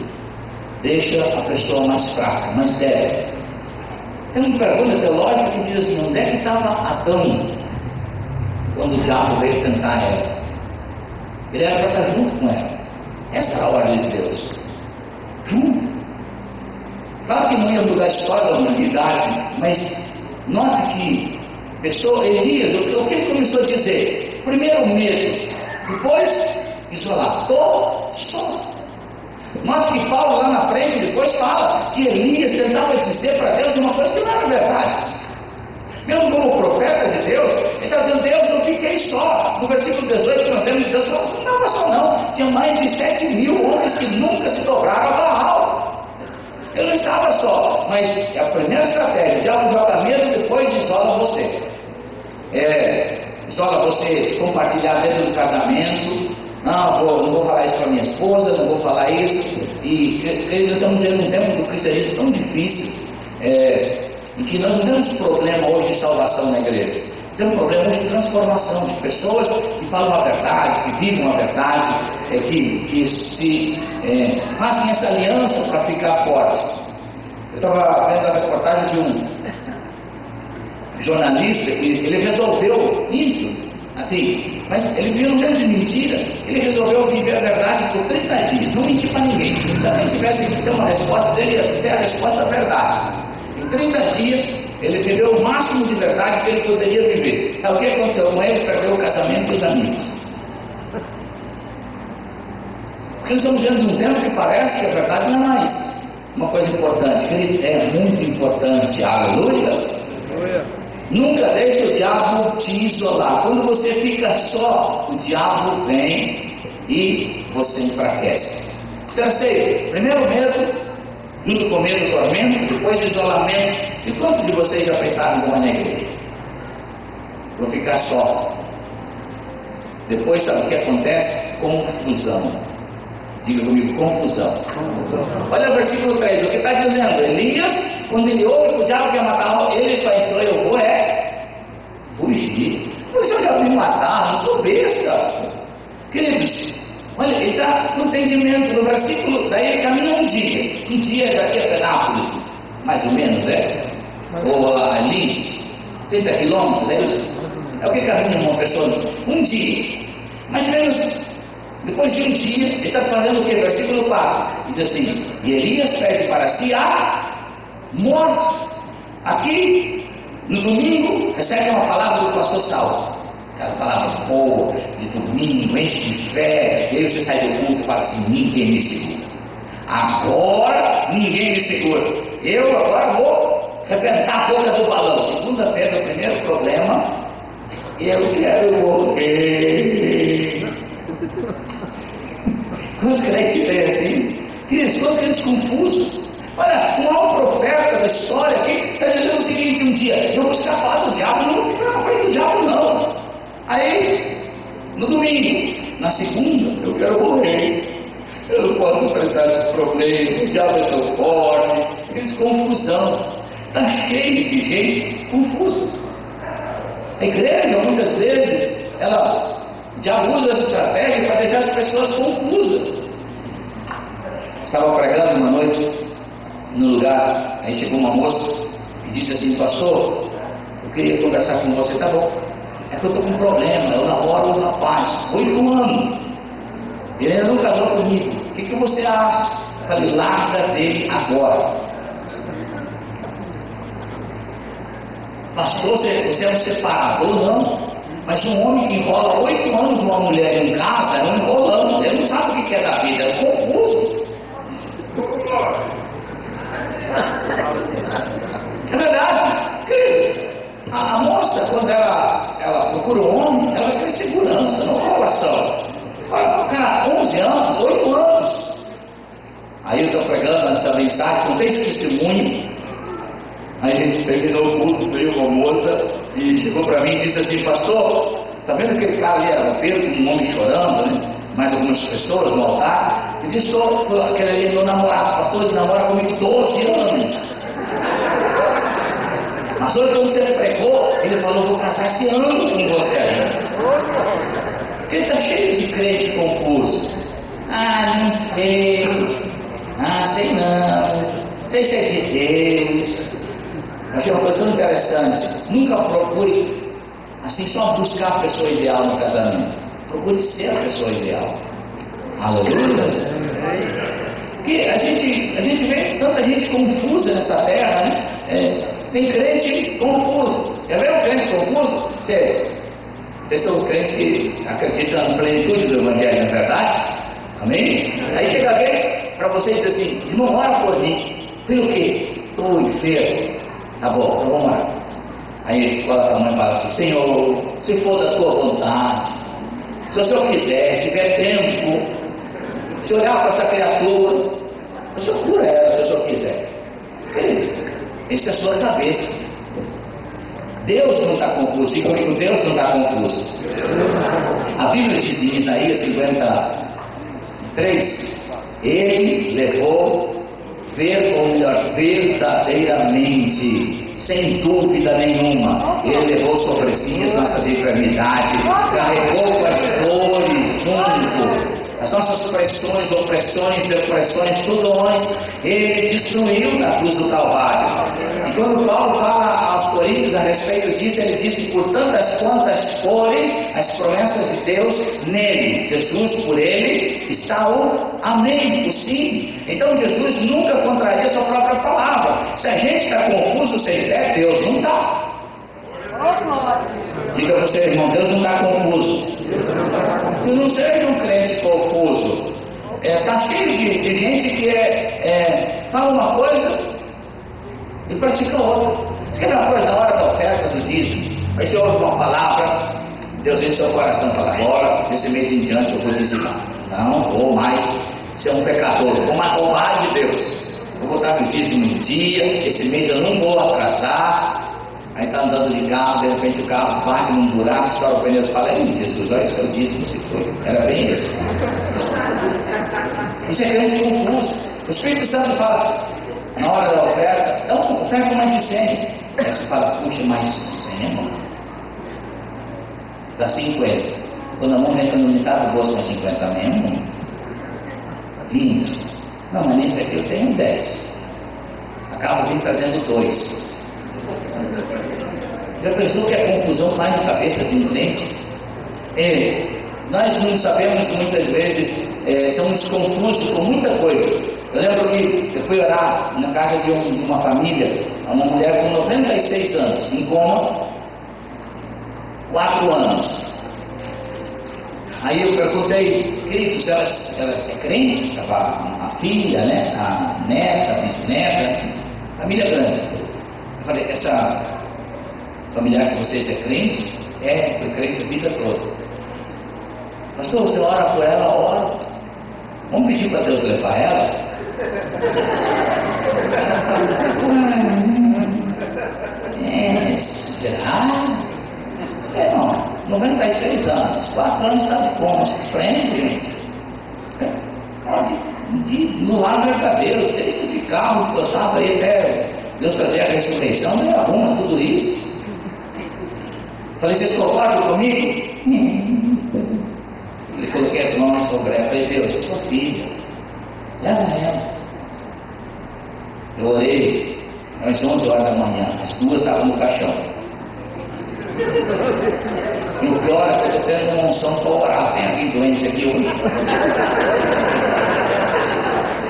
deixa a pessoa mais fraca, mais débil. Tem uma pergunta teológica que diz assim: onde é que estava Adão quando o diabo veio tentar ela? Ele era para estar junto com ela. Essa é a ordem de Deus. Junto. Claro que não ia mudar a história da humanidade, mas note que Elias, o que ele começou a dizer? Primeiro o medo, depois isolar. Estou só. Note que Paulo lá na frente depois fala que Elias tentava dizer para Deus uma coisa que não era verdade. Mesmo como profeta de Deus, ele está dizendo: Deus, eu fiquei só. No versículo 18 nós vemos que Deus falou: não estava só não. Tinha mais de 7.000 homens que nunca se dobraram a Baal. Eu não estava só. Mas a primeira estratégia: o diabo joga medo, depois isola você. Isola você de compartilhar dentro do casamento. Não vou falar isso para minha esposa, não vou falar isso. E nós estamos vivendo um tempo do cristianismo tão difícil, em que nós não temos problema hoje de salvação na igreja. Temos problema hoje de transformação de pessoas que falam a verdade, que vivem a verdade, que se fazem essa aliança para ficar forte. Eu estava vendo a reportagem de um jornalista que ele resolveu, ímpio, assim, mas ele viu um meio de mentira, ele resolveu viver a verdade por 30 dias, não mentir para ninguém. Se alguém tivesse que ter uma resposta dele, ia ter a resposta da verdade. Em 30 dias, ele viveu o máximo de verdade que ele poderia viver. Sabe o que aconteceu com ele? Perdeu o casamento e os amigos. Porque nós estamos vendo um tempo que parece que a verdade não é mais uma coisa importante, que é muito importante. Aleluia! Nunca deixe o diabo te isolar. Quando você fica só, o diabo vem e você enfraquece. Terceiro, primeiro medo, junto com medo do tormento, depois isolamento. E quantos de vocês já pensaram em ir na igreja? Vou ficar só. Depois sabe o que acontece? Confusão. Diga comigo, confusão. Olha o versículo 3, o que está dizendo? Elias, quando ele ouve que o diabo quer matar, ele pensou, eu vou fugir. Mas eu já vim matar, não sou besta. Queridos, olha, ele está no entendimento do versículo, daí ele caminha um dia daqui a Penápolis, mais ou menos, ou a Lins, 30 quilômetros, é o que caminha uma pessoa, um dia, mais ou menos. Depois de um dia, ele está fazendo o que? Versículo 4 diz assim: e Elias pede para si a morte. Aqui, no domingo, recebe uma palavra do pastor Saulo, aquela palavra boa, de domingo, enche de fé. E aí você sai do culto e fala assim: ninguém me segura. Agora ninguém me segura. Eu agora vou arrebentar a boca do balão. Segunda-feira, o primeiro problema, eu quero morrer. Quantos crentes tem assim? Queridos, quantos crentes confusos? Olha, um mau profeta da história aqui está dizendo o seguinte: um dia, eu vou escapar do diabo, não vou ficar na frente do diabo, não. Aí, no domingo, na segunda, eu quero morrer. Eu não posso enfrentar esse problema, o diabo é tão forte. Queridos, confusão. Está cheio de gente confusa. A igreja, muitas vezes, o diabo usa essa estratégia para deixar as pessoas confusas. Estava pregando uma noite no lugar, aí chegou uma moça e disse assim: pastor, eu queria conversar com você. Tá bom, é que eu estou com um problema, eu namoro um rapaz, 8 anos, ele ainda não casou comigo, o que você acha? Eu falei: larga dele agora. Pastor, você é um separador? Não. Mas um homem que enrola 8 anos uma mulher em casa é um enrolando, ele não sabe o que é da vida, é um confuso. É verdade, querido. A moça, quando ela procura um homem, ela quer segurança, não enrolação. Olha, o cara, 11 anos, 8 anos. Aí eu estou pregando essa mensagem, contei esse testemunho. Aí terminou o culto, veio uma moça e chegou para mim e disse assim: pastor, tá vendo aquele cara ali, era Pedro, um homem chorando, né? Mais algumas pessoas no altar. E disse: aquele ali é meu namorado, pastor, ele namora comigo 12 anos. Mas hoje, quando você pregou, ele falou: vou casar esse ano com você aí. Porque ele está cheio de crente confuso. Não sei. Sei não. Sei se é de Deus. Achei uma coisa interessante. Nunca procure assim só buscar a pessoa ideal no casamento. Procure ser a pessoa ideal. Aleluia. Porque a gente vê tanta gente confusa nessa terra, né? Tem crente confuso. Quer ver um crente confuso? Vocês são os crentes que acreditam na plenitude do evangelho, não é verdade? Amém? Aí chega alguém para vocês e diz assim: irmão, ora por mim. Pelo quê? Estou enfermo. Tá bom, então vamos lá. Aí a mãe fala assim: Senhor, se for da tua vontade, se o Senhor quiser, tiver tempo, se olhar para essa criatura, o Senhor cura ela, se o Senhor quiser. Essa é a sua cabeça. Deus não está confuso. Diga comigo, Deus não está confuso. A Bíblia diz em Isaías 53, Ele levou, verdadeiramente, sem dúvida nenhuma, Ele levou sobre si as nossas enfermidades, carregou com as dores junto, as nossas pressões, opressões, depressões, tudo nós, Ele destruiu na cruz do Calvário. E quando Paulo fala aos Coríntios a respeito disso, ele disse: por tantas quantas forem as promessas de Deus nele, Jesus, por ele, está o amém, o sim. Então Jesus nunca contraria sua própria palavra. Se a gente está confuso sem fé, Deus não está. Diga para você, irmão, Deus não está confuso. Tu não seja um crente confuso. Está cheio de gente que fala uma coisa e pratica outra. Você quer ver uma coisa? Na hora da oferta do dízimo, aí você ouve uma palavra, Deus enche seu coração e fala: agora, desse mês em diante eu vou dizimar. Não vou mais ser um pecador, vou mais roubar de Deus. Vou botar meu dízimo em dia, esse mês eu não vou atrasar. Aí está andando de carro, de repente o carro bate num buraco, estoura o pneu e fala: ei, Jesus, olha seu dízimo se foi. Era bem esse. Isso é crente confuso. O Espírito Santo fala, na hora da oferta, então oferta mais de 100. Aí você fala: puxa, mais 100, mano. Dá 50. Quando a mão entra no metade do bolso, mais 50 mesmo. 20. Não, mas nesse aqui eu tenho 10. Acaba vindo trazendo 2. Já pensou que a confusão faz na cabeça de um crente? Nós não sabemos muitas vezes, somos confusos com muita coisa. Eu lembro que eu fui orar na casa de uma família, uma mulher com 96 anos, em coma, 4 anos. Aí eu perguntei: queridos, ela é crente? Estava a filha, né? A neta, a bisneta, família grande. Eu falei: essa familiar de vocês é crente? Foi crente a vida toda. Pastor, você ora por ela? Ora. Vamos pedir para Deus levar ela? Será? Não, 96 anos, 4 anos está de coma, sofrendo, gente. No lar verdadeiro, deixa de carro, gostava aí até Deus trazer a ressurreição, não arruma tudo isso. Falei: vocês concordam comigo? Eu coloquei as mãos sobre ela. Falei: Deus, eu sou filha, leva ela. Eu orei às 11 horas da manhã, as 2 estavam no caixão. E o pior é que eu estou tendo uma unção para orar. Tem alguém doente aqui hoje?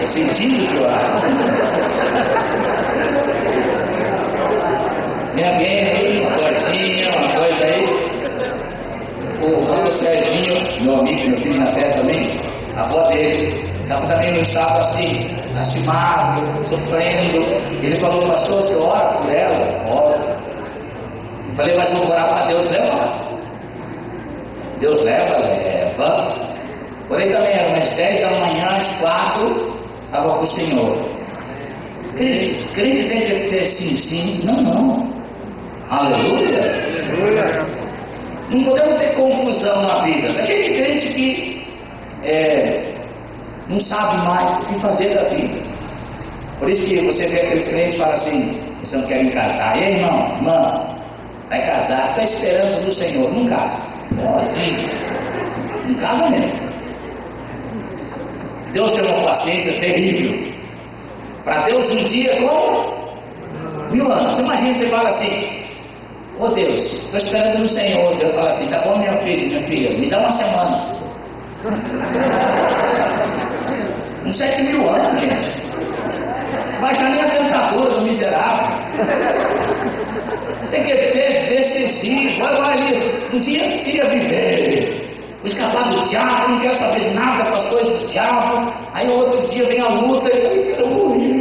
É sentido de orar. Tem alguém aí, uma dorzinha, uma coisa aí? O pastor Serginho, meu amigo, meu filho na fé também, a avó dele, estava também no estado assim, lastimado, sofrendo. Ele falou: pastor, você ora por ela? Ora. Falei: mas eu vou orar para Deus levar. Deus leva. Porém também era umas 10 da manhã, às 4, estava com o Senhor. Crente tem que ser sim. Não. Aleluia. Não podemos ter confusão na vida. A gente crente que não sabe mais o que fazer da vida. Por isso que você vê aqueles crentes que falam assim: você não quer me casar? E aí, irmão, vai casar, está esperando no Senhor. Não casa. Pode. Não casa mesmo. Deus tem uma paciência terrível. Para Deus um dia como 1000 anos. Você imagina, você fala assim: ô Deus, estou esperando no Senhor. Deus fala assim: tá bom, minha filha, me dá uma semana. Uns 7.000 anos, gente. Vai já nem a tentadura do miserável. Tem que ser decisivo. Vai ali. Um dia queria viver. Vou escapar do diabo, não quero saber nada com as coisas do diabo. Aí o outro dia vem a luta e eu quero morrer.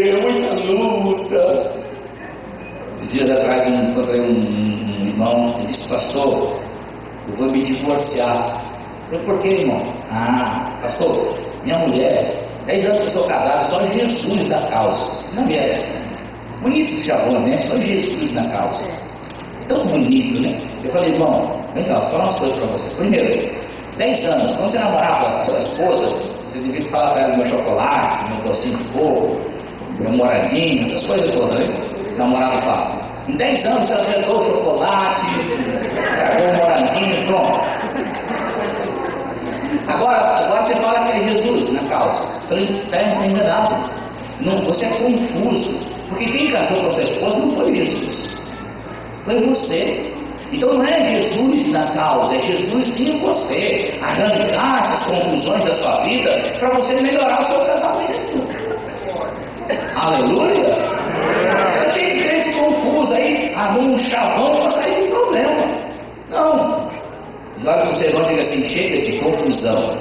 É muita luta. Esses dias atrás eu encontrei um irmão, ele disse: pastor, eu vou me divorciar. Eu: por que, irmão? Pastor, minha mulher, 10 anos que eu sou casado, só Jesus da causa. Não é. Bonito esse chavão, né? Só Jesus na causa. Tão bonito, né? Eu falei, irmão, vem cá, vou falar umas coisas para você. Primeiro, 10 anos, quando você namorava com a sua esposa, você devia falar para ela do meu chocolate, meu docinho de coco, meu moradinho, essas coisas todas, né? Namorado fala. Em 10 anos você acertou o chocolate, pegou o moradinho, pronto. Agora você fala que é Jesus na causa. Eu falei, está enganado. Não, você é confuso. Porque quem casou com a sua esposa não foi Jesus. Foi você. Então não é Jesus na causa, é Jesus em você. Arrancar essas confusões da sua vida para você melhorar o seu casamento. Aleluia! Eu tinha gente confusa aí, arruma um chavão para sair do problema. Não. Agora que vocês vão dizer assim, chega de confusão.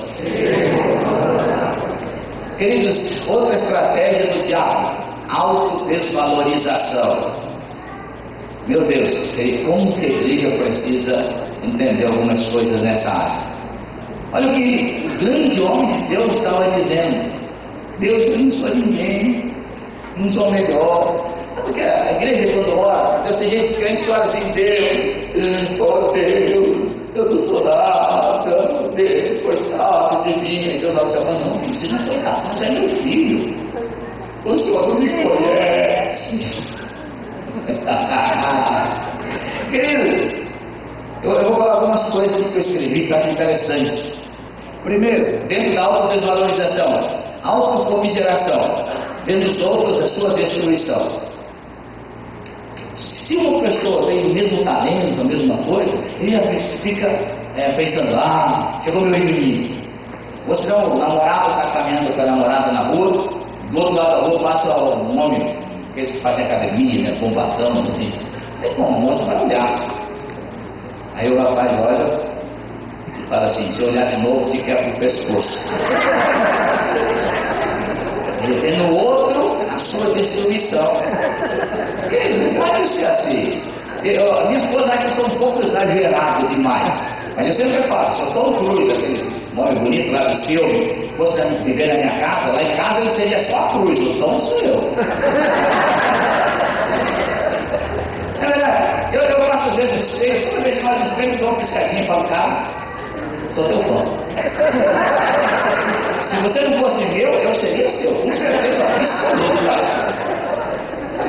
Queridos, outra estratégia do diabo, autodesvalorização. Meu Deus, como que a igreja precisa entender algumas coisas nessa área? Olha o que o grande homem de Deus estava dizendo. Deus, eu não sou ninguém, não sou melhor. Porque a igreja quando ora, Deus, tem gente crente que ora assim, Deus, oh Deus, eu não sou nada, Deus, coitado de mim. Então Deus estava falando, não filho, você não é coitado, você é meu filho. O Senhor não me conhece. Querido, eu vou falar algumas coisas que eu escrevi que eu acho interessante. Primeiro, dentro da autodesvalorização, autocomiseração, vendo os outros a sua destruição. Se uma pessoa tem o mesmo talento, a mesma coisa, ele já fica pensando, chegou meu inimigo. Ou senão o namorado está caminhando com a namorada na rua, do outro lado da rua passa um homem, aqueles que fazem academia, né, bombatão, assim. Tem como, a moça vai olhar. Aí o rapaz olha e fala assim, se eu olhar de novo, te quebra o pescoço. Ele vê no outro a sua destruição. Querido, não pode ser assim. A minha esposa acha que eu sou um pouco exagerado demais. Mas eu sempre falo, sou Tom Cruise, aquele nome bonito lá do filme. Se fosse viver na minha casa, lá em casa ele seria só a cruz, o Tom sou eu. É verdade, eu faço às vezes no espelho, toda vez que eu olho no espelho, eu dou uma piscadinha e falo, cara, sou teu fã. Se você não fosse meu, eu seria seu, com certeza absoluta.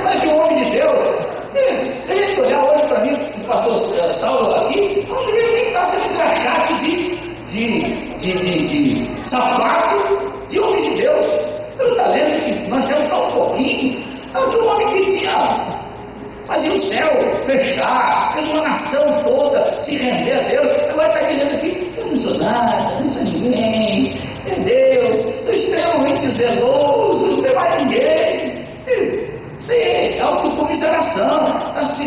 Mas que o homem de Deus, se a gente olhar hoje para mim, o pastor Saulo aqui, não deveria nem estar sendo crachate de sapato de homem de Deus. Pelo talento que nós temos tão pouquinho, é o que o homem que tinha. Fazia o céu fechar, fez uma nação toda se render a Deus. Agora está dizendo aqui, eu não sou nada, não sou ninguém. Meu Deus, sou extremamente zeloso, não tem mais ninguém. Isso é autocomiseração. Está se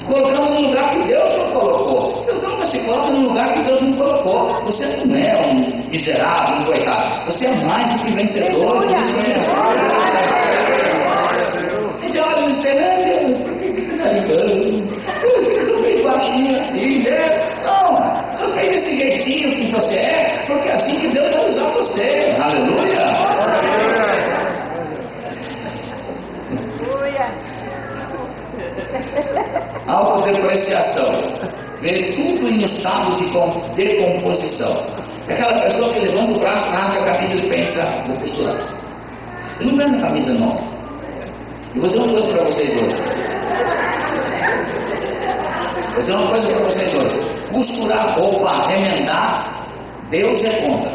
colocando no lugar que Deus não colocou. Deus nunca se coloca no lugar que Deus não colocou. Você não é um miserável, um coitado. Você é mais do que vencedor. Por isso que olha no espelho, Deus, por que você está ligando? Por que você fez baixinho assim, né? Não, você fez desse jeitinho que você é, porque é assim que Deus vai usar você. Aleluia! Autodepreciação. Ver tudo em estado de decomposição. É aquela pessoa que levanta o braço, rasga a camisa e pensa, vou costurar. Eu não ganho camisa nova. E vou dizer uma coisa para vocês hoje. Vou dizer uma coisa para vocês hoje. Costurar roupa, remendar, Deus é contra.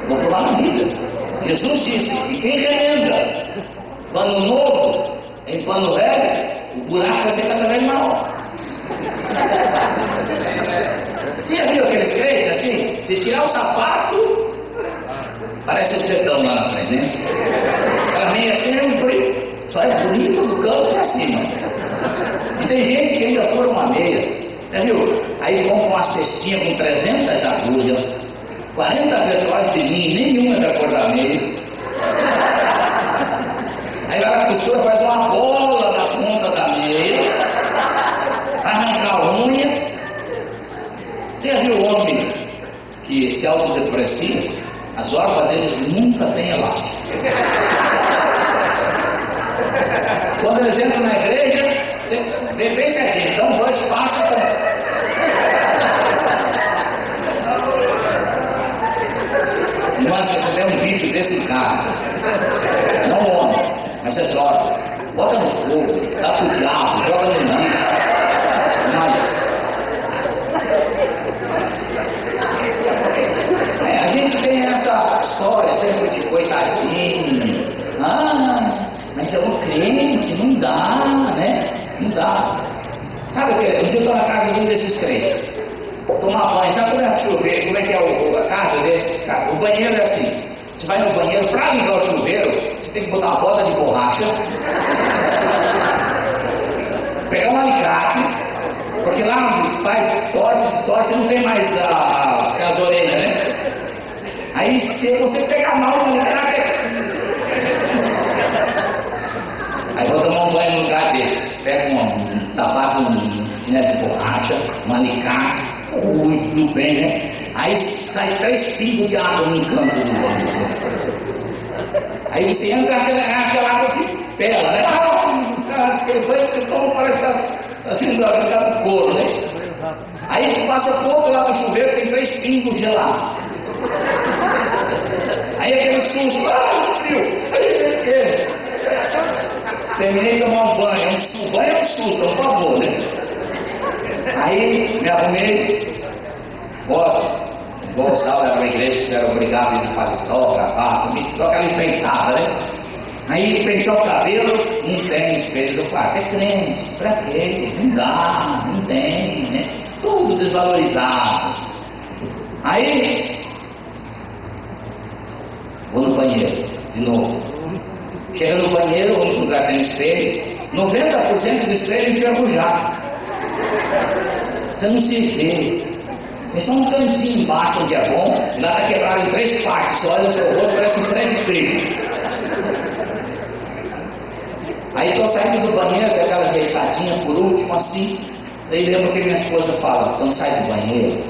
Vou provar na Bíblia. Jesus disse que quem remenda pano novo em pano velho, o buraco vai ser cada vez maior. Você já viu aqueles crentes assim? Se tirar o sapato, parece um sedão lá na frente, né? Aquela meia assim é um frio, só é bonito do canto para cima. E tem gente que ainda fura uma meia, já viu? Aí compra uma cestinha com 300 agulhas, 40 veloz de linha, nenhuma da cor da meia. Aí vai na costura, faz uma bola na ponta da meia, arrancar a unha. Você já viu o homem que se autodeprecia? As órgãos deles nunca têm elástico. Quando eles entram na igreja, vê bem certinho, dão 2 passos. Mas se você tem um bicho desse em casa, não homem, mas é só, bota no fogo, dá pro diabo, joga no lixo. A gente tem essa história sempre de coitadinho. Mas é um crente, não dá, né? Não dá. Sabe o que? Um dia eu estou na casa de um desses crentes, tomar banho, sabe como é chover? Como é que é a casa desse? Cara, o banheiro é assim. Você vai no banheiro, para ligar o chuveiro, você tem que botar uma bota de borracha, pegar um alicate, porque lá onde faz distorce, não tem mais aquelas orelhas, né? Aí se você pegar mal no alicate, aí vou tomar um banho num lugar desse, pega um sapato, um chinelo de borracha, um alicate, muito bem, né? Aí sai 3 pingos de água no canto do banho. Aí você entra aquela água que pela, né? Aquele banho que você toma parece que está assim, do couro, né? Aí passa pouco lá no chuveiro, tem 3 pingos gelados. Aí aquele susto, frio, terminei de tomar um banho, banho é um susto, por favor, né? Aí me arrumei, igual o Saulo era pra igreja, que era obrigado a ir no paletó, gravata, aquela enfeitada, né? Aí pentear o cabelo, não tem espelho do quarto, é crente, pra quê? Não dá, não tem, né? Tudo desvalorizado. Aí vou no banheiro, de novo. Chega no banheiro, o único lugar que tem espelho, 90% do espelho enferrujado. Você não se vê. É só um cantinho embaixo onde é bom, lá está quebrado em 3 partes. Você olha o seu rosto, parece um frente frio. Aí estou saindo do banheiro, com aquela ajeitadinha por último, assim. Daí lembro que minha esposa fala: quando sai do banheiro,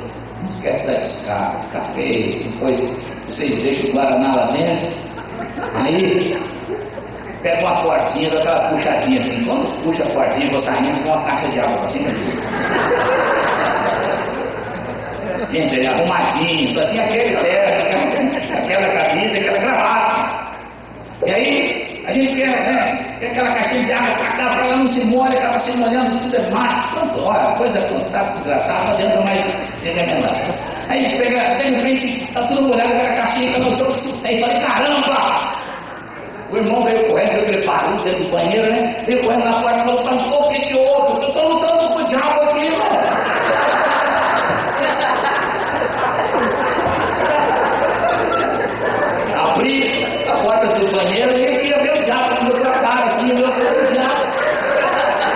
não esquece da descarga, café, depois vocês deixam o guaraná lá dentro. Aí pega uma portinha, dá aquela puxadinha assim. Quando puxa a portinha, vou saindo com uma caixa de água assim. Gente, ele arrumadinho, só tinha aquele terno, aquela camisa, aquela gravata. E aí a gente quer, né? Quer aquela caixinha de água pra cá, pra lá, não se molha, acaba se molhando, tudo é mato. Pronto, olha, coisa quando tá desgraçada, não adianta mais remendar. Aí pega, de repente, tá tudo molhado, aquela caixinha que eu não chutei, falei: caramba! O irmão veio correndo, viu aquele barulho dentro do banheiro, né? Veio correndo na porta e falou: pastor, o que houve? Eu tô lutando com o diabo aqui, irmão. Abri a porta do banheiro e ele queria ver o diabo, com a cara assim, eu falei: o diabo.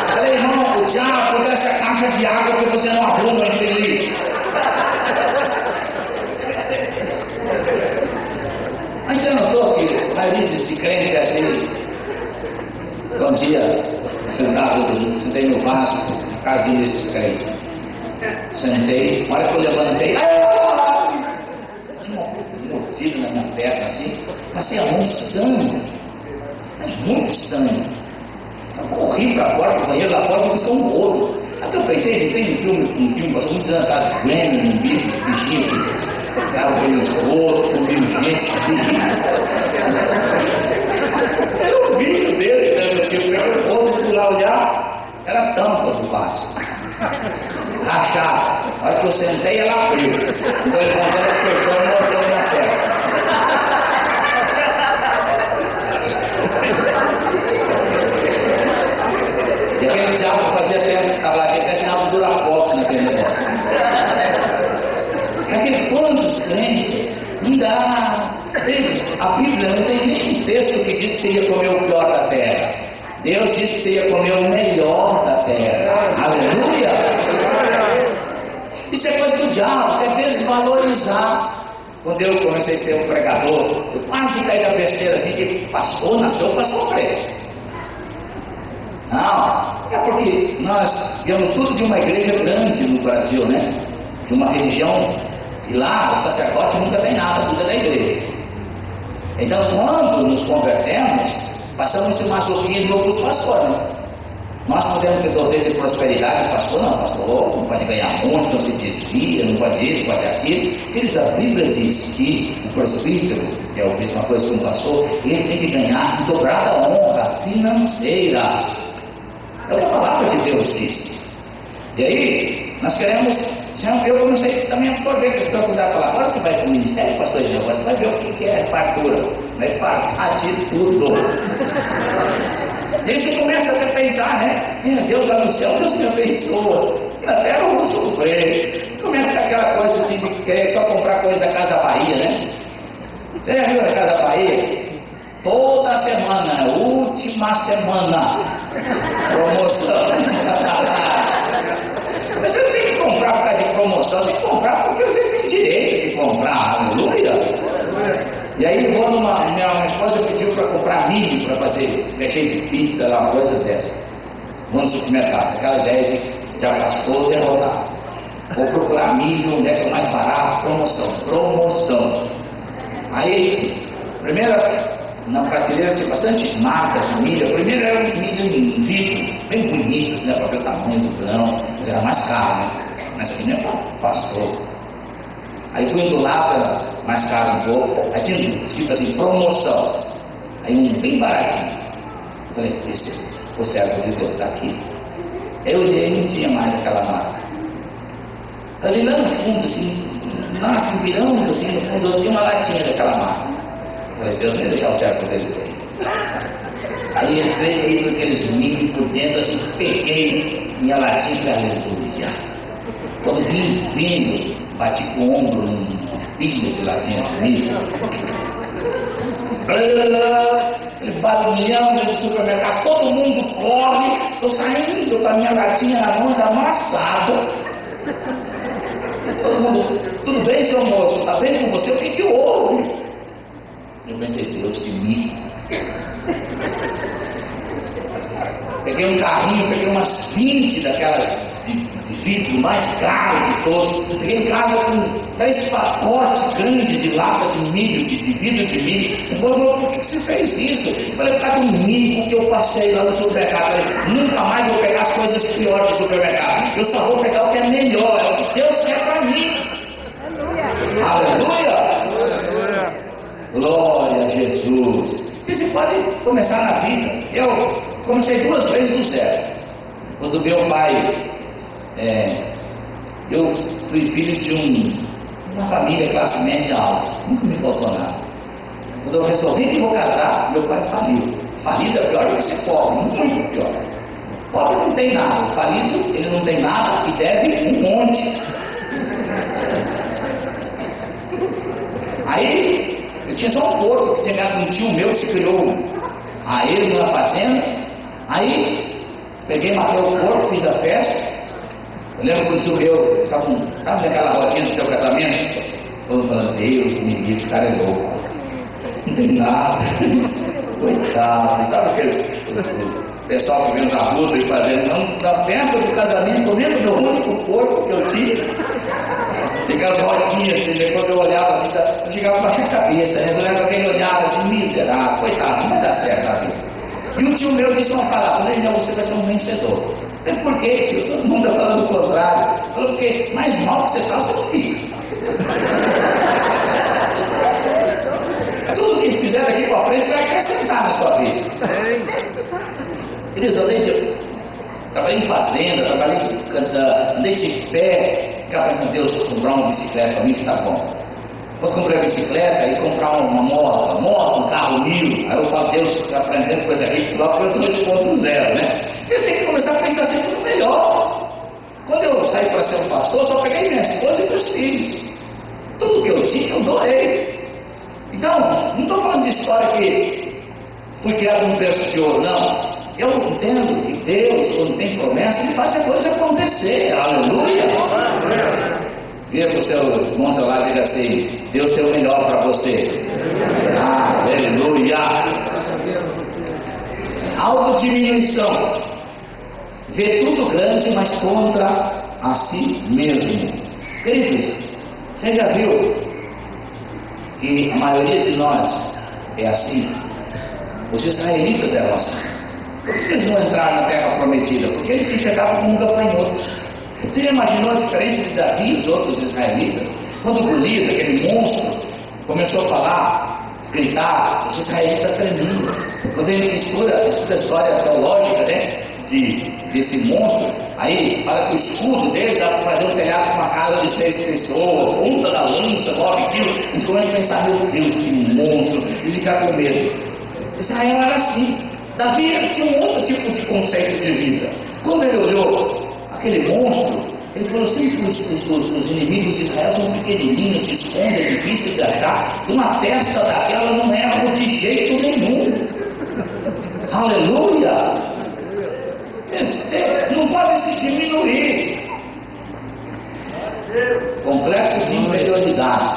Falei: irmão, o diabo acontece a caixa de água que você não arruma, infeliz. Mas você notou que a maioria de crentes é assim? Um dia, sentei no Vasco, na casa de um desses crentes. Sentei, na hora que eu levantei, tinha um mordido na minha perna assim, passei a mão de sangue, mas muito sangue. Eu corri para fora, do banheiro lá fora, porque sou um bolo. Até eu pensei: não tem um filme, passou muitos anos atrás, Grêmio, um bichinho que ficava pelo esgoto, comendo gente. Eu vi um vídeo desse, né, que eu pego o outro, fui lá olhar, era a tampa do vaso. Rachado. A hora que eu sentei, ela abriu. Então ele contando as pessoas mordendo na perna. E aquele diabo fazia tempo que estava lá, tinha até sinal do Durapox naquele negócio. Aqueles quantos crentes, não dá. A Bíblia não tem nenhum texto que diz que você ia comer o pior da terra. Deus disse que você ia comer o melhor da terra. Aleluia! Isso é coisa do diabo, é desvalorizar. Quando eu comecei a ser um pregador, eu quase caí na besteira assim, que pastor nasceu para sofrer. Não, é porque nós viemos tudo de uma igreja grande no Brasil, né? De uma religião, e lá o sacerdote nunca tem nada, tudo é da igreja. Então quando nos convertemos, Passamos esse masoquismo para os pastores, né? Nós podemos ter doutrina de prosperidade, pastor não pode ganhar muito, não se desvia, não pode isso, não pode aquilo. Eles, a Bíblia diz que o presbítero, que é a mesma coisa que um pastor, ele tem que ganhar dobrada honra financeira. É o que a palavra de Deus diz. E aí, nós queremos, eu comecei também a absorver, que eu cuidar falar, agora você vai para o ministério, pastor, agora você vai ver o que é fartura, vai fartar de tudo. E aí você começa até a pensar, né? Meu Deus lá no céu, Deus me abençoa, na terra eu vou sofrer. Você começa com aquela coisa assim de querer só comprar coisa da Casa Bahia, né? Você já viu a Casa Bahia? Toda semana, última semana, promoção. Mas você não tem que comprar por causa de promoção, tem que comprar porque você tem direito de comprar, aleluia. E aí minha esposa pediu para comprar milho para fazer mexer de pizza, lá, uma coisa dessa. Vou no supermercado, aquela ideia de já gastou, derrotar. Vou procurar milho, onde é que é mais barato, promoção. Aí, primeira, na prateleira tinha bastante marcas de milho. A primeira era um milho em vidro, bem bonitos, né, para ver o tamanho do grão, mas era mais caro, né? Mas aqui não é pastor. Aí fui indo lá para mais caro um pouco, aí tinha escrito assim, promoção. Aí um bem baratinho. Eu falei, esse, o servo de Deus está aqui. Eu olhei e não tinha mais aquela marca. Ali lá no fundo, assim, nossa, virando assim, no fundo, tinha uma latinha daquela marca. Eu falei, Deus não ia deixar o servo dele sair. Aí entrei aí com aqueles milho por dentro, assim, peguei minha latinha e falei, aleluia. Quando vim vindo, bati com o ombro numa pilha de latinhas de milho. Aquele barulhão dentro do supermercado, todo mundo corre, estou saindo com a minha latinha na mão, amassada. Todo mundo, tudo bem, seu moço? Está bem com você? O que houve? Eu pensei, Deus de mim. Peguei um carrinho, peguei umas 20 daquelas de vidro mais caro de todos. Peguei em casa com 3 pacotes grandes de lata de milho, de vidro de milho. Eu falei, por que você fez isso? Eu falei, por causa do mico que eu passei lá no supermercado. Eu falei, nunca mais vou pegar as coisas piores do supermercado. Eu só vou pegar o que é melhor, é o que Deus quer para mim. Aleluia! Aleluia! Glória a Jesus! E você pode começar na vida. Eu comecei 2 vezes do zero. Quando meu pai, eu fui filho de uma família classe média alta, nunca me faltou nada. Quando eu resolvi que vou casar, meu pai faliu. Falido é pior do que ser pobre, muito pior. Pobre não tem nada, falido ele não tem nada e deve um monte. Aí eu tinha só um porco que tinha ganhado um tio meu que se criou a ele numa fazenda. Aí peguei, matei o porco, fiz a festa. Eu lembro quando o tio meu estava naquela rodinha do teu casamento, todo falando, Deus me livre, esse cara é louco, não tem nada, coitado. Sabe aqueles pessoal que vem na rua e fazendo, não, na festa do casamento, eu lembro do meu único porco que eu tinha, aquelas rodinhas assim, né? Quando eu olhava assim, eu chegava a baixar a cabeça, né? Eu olhava alguém olhava assim, miserável, coitado, não vai dar certo a vida. E um tio meu disse uma palavra, não, você vai ser um vencedor. Eu falei, por quê, tio? Todo mundo está falando o contrário. Falou, porque mais mal que você está, você não fica. Tudo que fizer daqui para frente vai acrescentar na sua vida. Queridos, eu trabalhei em fazenda, andei de pé, ficava pensando, Deus, comprar uma bicicleta para mim está bom. Quando comprei a bicicleta e comprar uma moto, um carro 1000, aí eu falo, Deus, está aprendendo coisa rica, logo eu 2.0, né? Eu tenho que começar a pensar sempre no melhor. Quando eu saí para ser um pastor, só peguei minha esposa e meus filhos. Tudo que eu tinha, eu doei. Então, não estou falando de história que fui criado num berço de ouro, não. Eu entendo que Deus, quando tem promessa, Ele faz a coisa acontecer. Aleluia! Vira para o seu irmão lá e diga assim, Deus tem o melhor para você. Aleluia! Autodiminuição. Vê tudo grande, mas contra a si mesmo. Queridos, você já viu que a maioria de nós é assim? Os israelitas eram assim. Por que eles não entraram na terra prometida? Porque eles se enxergavam como gafanhotos. Você já imaginou a diferença de Davi e os outros israelitas? Quando Golias, aquele monstro, começou a falar, gritar, os israelitas tremiam. Quando ele estuda a história teológica, né, desse monstro, aí fala que o escudo dele dá para fazer um telhado de uma casa de 6 pessoas, ponta da lança, 9 quilos. A gente começa a pensar, meu Deus, que monstro, e ficar com medo. Israel era assim. Davi tinha um outro tipo de conceito de vida. Quando ele olhou aquele monstro, ele falou assim: os inimigos de Israel são pequenininhos, se escondem, é difícil de achar. Uma festa daquela não erra de jeito nenhum. Aleluia! Não pode se diminuir. Complexo de inferioridade.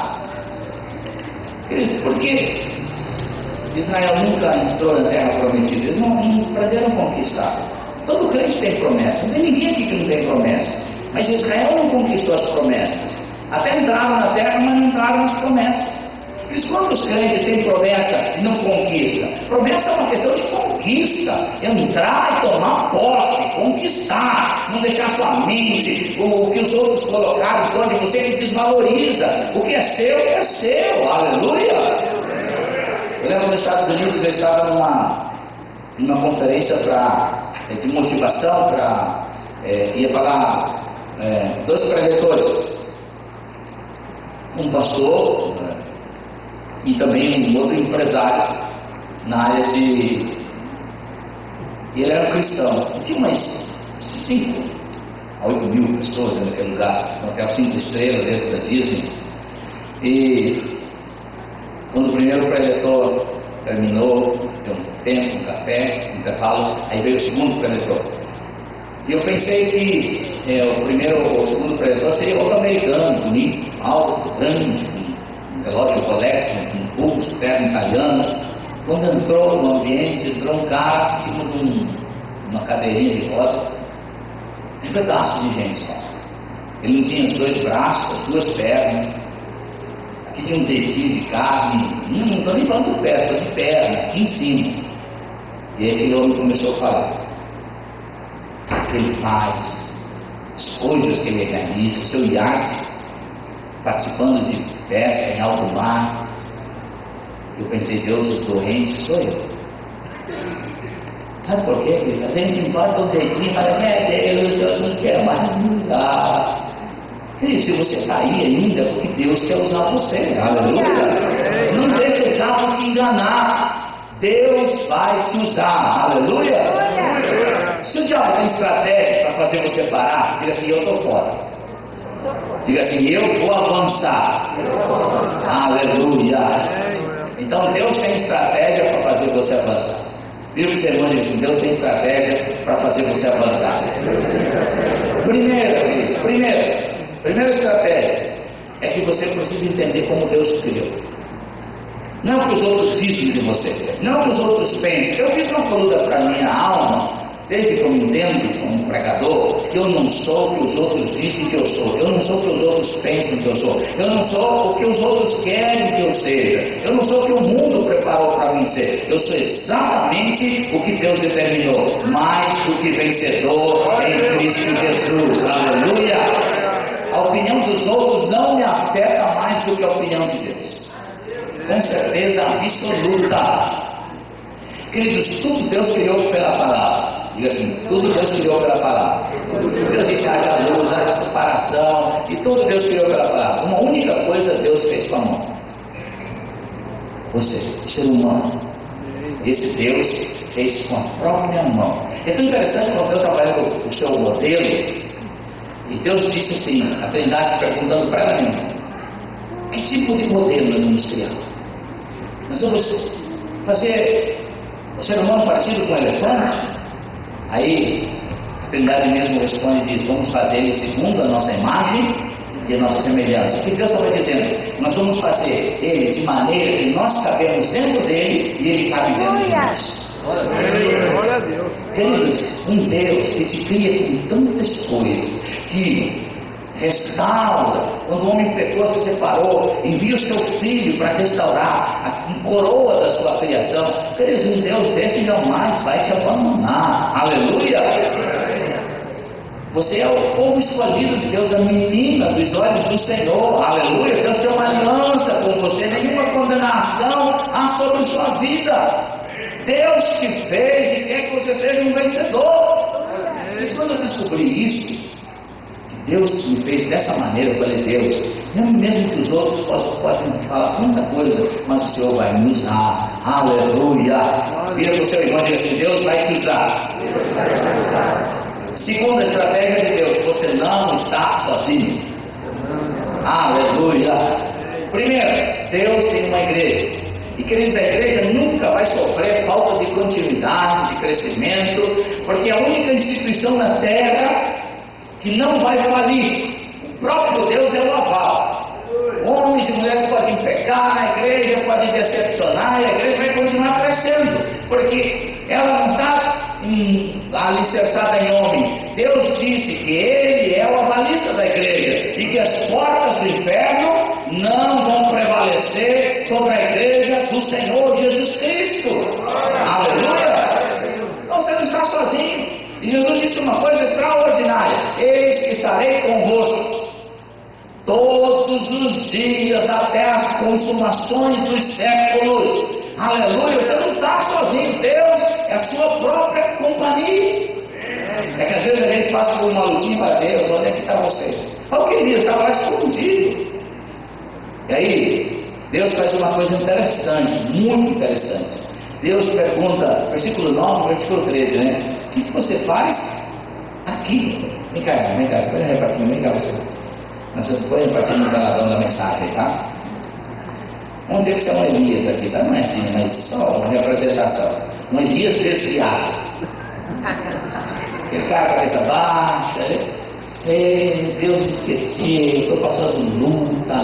Por quê? Israel nunca entrou na terra prometida. Eles não aprenderam a conquistar. Todo crente tem promessa. Não tem ninguém aqui que não tem promessa. Mas Israel não conquistou as promessas. Até entraram na terra, mas não entraram nas promessas. Por isso, quantos crentes têm promessa e não conquista? Promessa é uma questão de conquista. Entrar e tomar posse, conquistar. Não deixar sua mente, o que os outros colocaram em torno de você, que desvaloriza. O que é seu, é seu. Aleluia! Eu lembro nos Estados Unidos, eu estava numa conferência de motivação, ia falar 2 preletores, um pastor e também um outro empresário na área e ele era um cristão. Tinha umas 5 a 8 mil pessoas naquele lugar, um hotel 5 estrelas dentro da Disney. E quando o primeiro preletor terminou, deu um tempo, um café, um intervalo, aí veio o segundo preletor. E eu pensei que o segundo preletor seria outro americano, bonito, alto, grande, um relógio Rolex, um pulso, terno italiano. Quando entrou no ambiente, entrou um cara em cima de uma cadeirinha de roda, um pedaço de gente só. Ele não tinha os 2 braços, as 2 pernas. Aqui tinha um dedinho de carne, não estou nem falando do pé, estou de perna, aqui em cima. E aí aquele homem começou a falar o que ele faz, as coisas que ele realiza, o seu iate, participando de pesca em alto mar. Eu pensei, Deus, o doente sou eu. Sabe por quê? A gente importa o dedinho, mas não é Deus, eu não quero mais mudar. Se você está aí ainda, porque Deus quer usar você. Aleluia! Não deixe o diabo te enganar. Deus vai te usar. Aleluia! Se o diabo tem estratégia para fazer você parar, diga assim: eu estou fora. Diga assim: eu vou avançar. Aleluia! Então Deus tem estratégia para fazer você avançar. Viu que o irmão diz assim: Deus tem estratégia para fazer você avançar. Primeira estratégia é que você precisa entender como Deus criou. Não o que os outros dizem de você, não o que os outros pensam. Eu fiz uma coluna para minha alma, desde que eu me entendo como pregador, que eu não sou o que os outros dizem que eu sou, eu não sou o que os outros pensam que eu sou, eu não sou o que os outros querem que eu seja, eu não sou o que o mundo preparou para mim ser. Eu sou exatamente o que Deus determinou, mais do que vencedor em Cristo Jesus. Aleluia! A opinião dos outros não me afeta mais do que a opinião de Deus. Com certeza absoluta. Queridos, tudo Deus criou pela palavra. Diga assim: tudo Deus criou pela palavra. Deus disse: haja luz, haja separação. E tudo Deus criou pela palavra. Uma única coisa Deus fez com a mão. Você, o ser humano. Esse Deus fez com a própria mão. É tão interessante quando Deus trabalha o seu modelo. E Deus disse assim, a Trindade perguntando para ela mesma: que tipo de modelo nós vamos criar? Nós vamos fazer o ser humano parecido com um elefante? Aí a Trindade mesmo responde e diz: vamos fazer ele segundo a nossa imagem e a nossa semelhança. O que Deus estava dizendo? Nós vamos fazer ele de maneira que nós cabemos dentro dele e ele cabe dentro de nós. Glória a Deus. Queridos, um Deus que te cria com tantas coisas, que restaura. Quando o homem pecou, se separou, envia o seu filho para restaurar a coroa da sua criação. Queridos, um Deus desse jamais vai te abandonar. Aleluia! Você é o povo escolhido de Deus, a menina dos olhos do Senhor. Aleluia! Deus tem uma aliança com você, nenhuma condenação há sobre sua vida. Deus te fez e quer que você seja um vencedor. Mas quando eu descobri isso, que Deus me fez dessa maneira, eu falei: Deus, mesmo que os outros podem falar tanta coisa, mas o Senhor vai me usar. Aleluia! Vira para o seu irmão e diga assim: Deus vai te usar. Segunda estratégia de Deus: você não está sozinho. Aleluia! Primeiro, Deus tem uma igreja. E queridos, a igreja nunca vai sofrer falta de continuidade, de crescimento, porque é a única instituição na terra que não vai falir. O próprio Deus é o aval. Homens e mulheres podem pecar, a igreja pode decepcionar, e a igreja vai continuar crescendo, porque ela não está alicerçada em homens. Deus disse que Ele é o avalista da igreja e que as portas do inferno não vão prevalecer sobre a igreja do Senhor Jesus Cristo. Aleluia! Então você não está sozinho. E Jesus disse uma coisa extraordinária: eis que estarei convosco todos os dias até as consumações dos séculos. Aleluia! Você não está sozinho. Deus é a sua própria companhia. É que às vezes a gente passa por uma lutinha para Deus: onde é que está você? Olha o que Deus estava lá escondido. E aí, Deus faz uma coisa interessante, muito interessante. Deus pergunta, versículo 9, versículo 13, né? O que você faz aqui? Vem cá, põe repartindo, vem cá você. Nós põe repartindo no galadão da mensagem, tá? Vamos dizer que você é um Elias aqui, tá? Não é assim, mas só uma representação. Um Elias resfriado. Aquele cara, cabeça baixa, né? Deus me esqueceu, estou passando luta,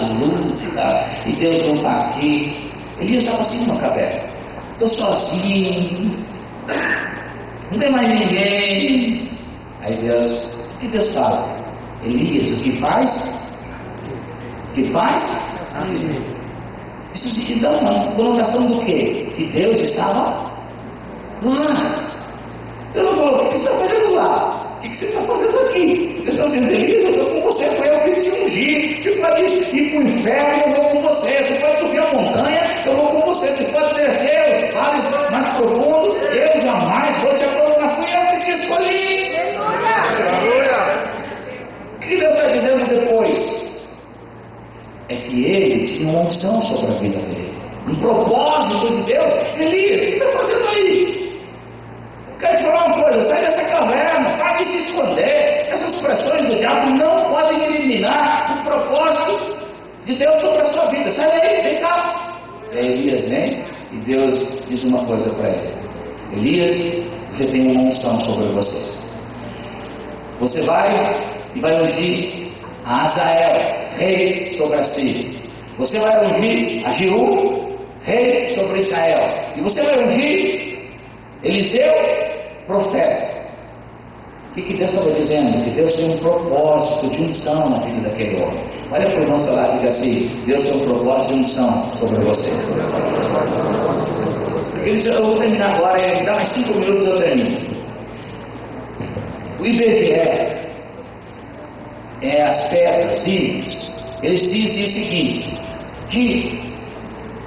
e Deus não está aqui. Elias estava assim numa caverna: estou sozinho, não tem mais ninguém. Aí Deus, o que Deus fala? Elias, o que faz? O que faz? Isso dá uma conotação do quê? Que Deus estava lá. Deus não falou: o que você está fazendo lá? O que você está fazendo aqui? Deus está dizendo: Elias, eu estou com você, foi eu que te ungi. Você pode ir para o inferno, eu vou com você. Você pode subir a montanha, eu vou com você. Você pode descer os vales mais profundos, eu jamais vou te abandonar. Fui eu que te escolhi. O que Deus está dizendo depois? É que Ele tinha uma unção sobre a vida dele, um propósito de Deus. Elias, o que você está fazendo aí? Quero te falar uma coisa: sai dessa caverna, para de se esconder. Essas pressões do diabo não podem eliminar o propósito de Deus sobre a sua vida. Sai daí, vem cá. E aí Elias vem e Deus diz uma coisa para ele: Elias, você tem uma unção sobre você. Você vai e vai ungir a Azael, rei sobre a Síria. Você vai ungir a Jeú, rei sobre Israel. E você vai ungir Eliseu, profeta. O que Deus estava dizendo? Que Deus tem um propósito de unção na vida daquele homem. Olha para o irmão lá e diga assim: Deus tem um propósito de unção sobre você. Eu vou terminar agora, me dá mais 5 minutos eu termino. O IBGE, as pedras, eles dizem o seguinte: que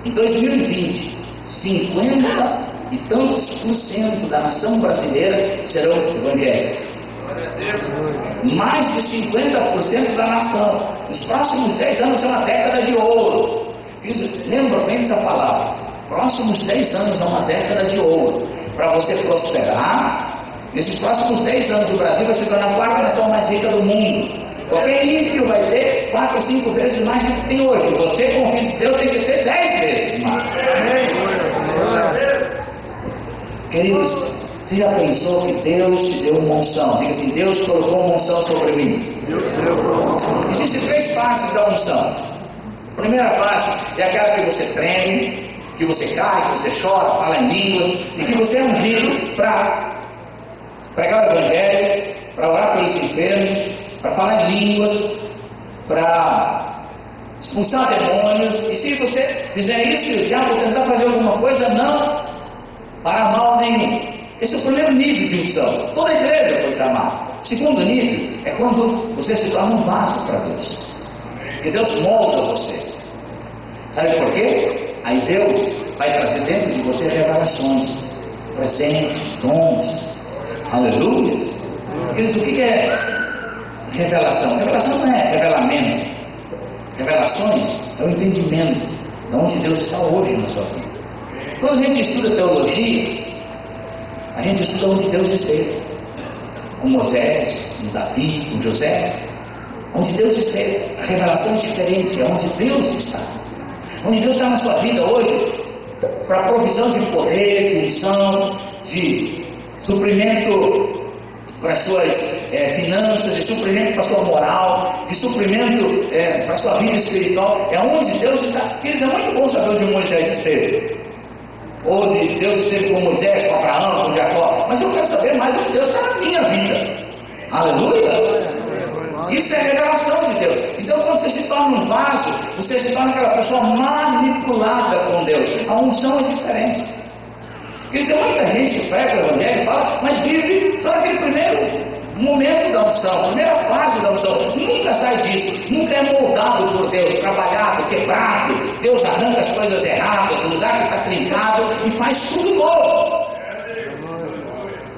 em 2020, 50 e tantos por cento da nação brasileira serão evangélicos. Mais de 50% da nação. Nos próximos 10 anos é uma década de ouro. Lembra bem dessa palavra: próximos 10 anos é uma década de ouro. Para você prosperar, nesses próximos 10 anos o Brasil vai se tornar a 4ª nação mais rica do mundo. Qualquer ímpio vai ter 4 ou 5 vezes mais do que tem hoje. Você, com o Filho de Deus, tem que ter 10 vezes mais. Queridos, você já pensou que Deus te deu uma unção? Diga assim: Deus colocou uma unção sobre mim. Existem 3 fases da unção. A primeira fase é aquela que você treme, que você cai, que você chora, fala em línguas, e que você é ungido para pregar o evangelho, para orar pelos enfermos, para falar em línguas. para expulsar demônios. E se você fizer isso e o diabo tentar fazer alguma coisa, não para mal nenhum. Esse é o primeiro nível de unção. Toda a igreja foi chamada. O segundo nível é quando você se torna um vaso para Deus, que Deus molda você. Sabe por quê? Aí Deus vai trazer dentro de você revelações, presentes, dons. Aleluia. Queridos, o que é revelação? Revelação não é revelamento. Revelações é o entendimento de onde Deus está hoje na sua vida. Quando a gente estuda teologia, a gente estuda onde Deus esteve, com Moisés, com Davi, com José, onde Deus esteve. A revelação é diferente, é onde Deus está. Onde Deus está na sua vida hoje, para provisão de poder, de unção, de suprimento para as suas finanças, de suprimento para a sua moral, de suprimento para a sua vida espiritual. É onde Deus está. Queridos, é muito bom saber onde Moisés esteve, ou de Deus esteve com Moisés, com Abraão, com Jacó, mas eu quero saber mais onde Deus está na minha vida. Aleluia! Isso é a revelação de Deus. Então, quando você se torna um vaso, você se torna aquela pessoa manipulada com Deus. A unção é diferente. Quer dizer, muita gente que prega o evangelho e fala, mas vive só aquele primeiro momento da unção, a primeira fase da unção. Nunca sai disso, nunca é moldado por Deus, trabalhado, quebrado. Deus arranca as coisas erradas, o lugar que está trincado e faz tudo novo.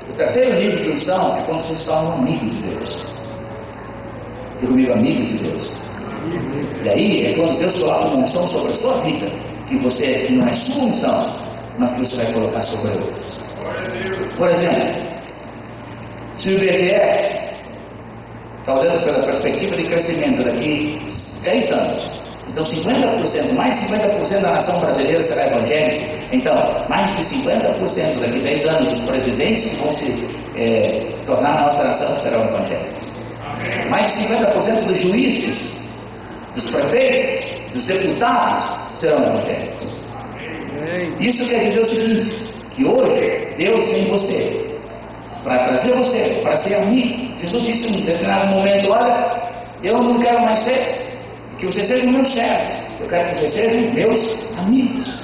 O terceiro nível de unção é quando você se torna um amigo de Deus. Diga comigo, amigo de Deus. E aí é quando Deus coloca uma unção sobre a sua vida, que não é sua unção, mas que você vai colocar sobre outros. Por exemplo, se o IBGE está olhando pela perspectiva de crescimento daqui 10 anos, então 50%, mais de 50% da nação brasileira será evangélica. Então, mais de 50% daqui 10 anos dos presidentes que vão se tornar a nossa nação serão evangélicos. Mais de 50% dos juízes, dos prefeitos, dos deputados serão evangélicos. Isso quer dizer o seguinte, que hoje Deus tem você para trazer você para ser amigo. Jesus disse em um determinado momento: olha, eu não quero mais que vocês sejam meus servos, eu quero que vocês sejam meus amigos.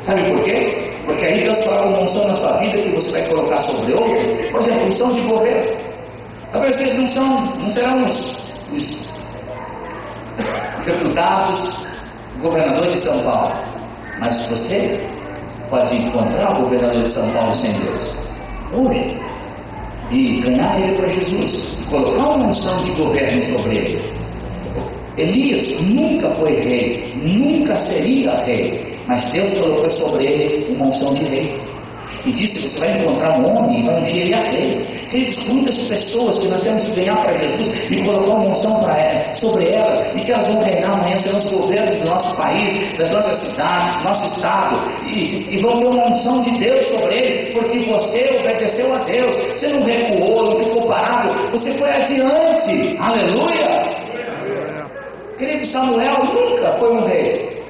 Sabe por quê? Porque aí Deus coloca uma unção na sua vida que você vai colocar sobre outro. Por exemplo, unção de governo. Talvez vocês não serão os deputados, governador de São Paulo, mas você pode encontrar o governador de São Paulo sem Deus hoje e ganhar ele para Jesus e colocar uma unção de governo sobre ele. Elias nunca foi rei, nunca seria rei, mas Deus colocou sobre ele uma unção de rei e disse: você vai encontrar um homem e vai ungir ele a rei. Queridos, muitas pessoas que nós temos que ganhar para Jesus e colocar uma unção sobre elas, e que elas vão reinar amanhã, serão os governos do nosso país, das nossas cidades, do nosso estado, e vão ter uma unção de Deus sobre ele, porque você obedeceu a Deus, você não recuou, não ficou parado, você foi adiante. Aleluia! Querido, Samuel nunca foi um rei,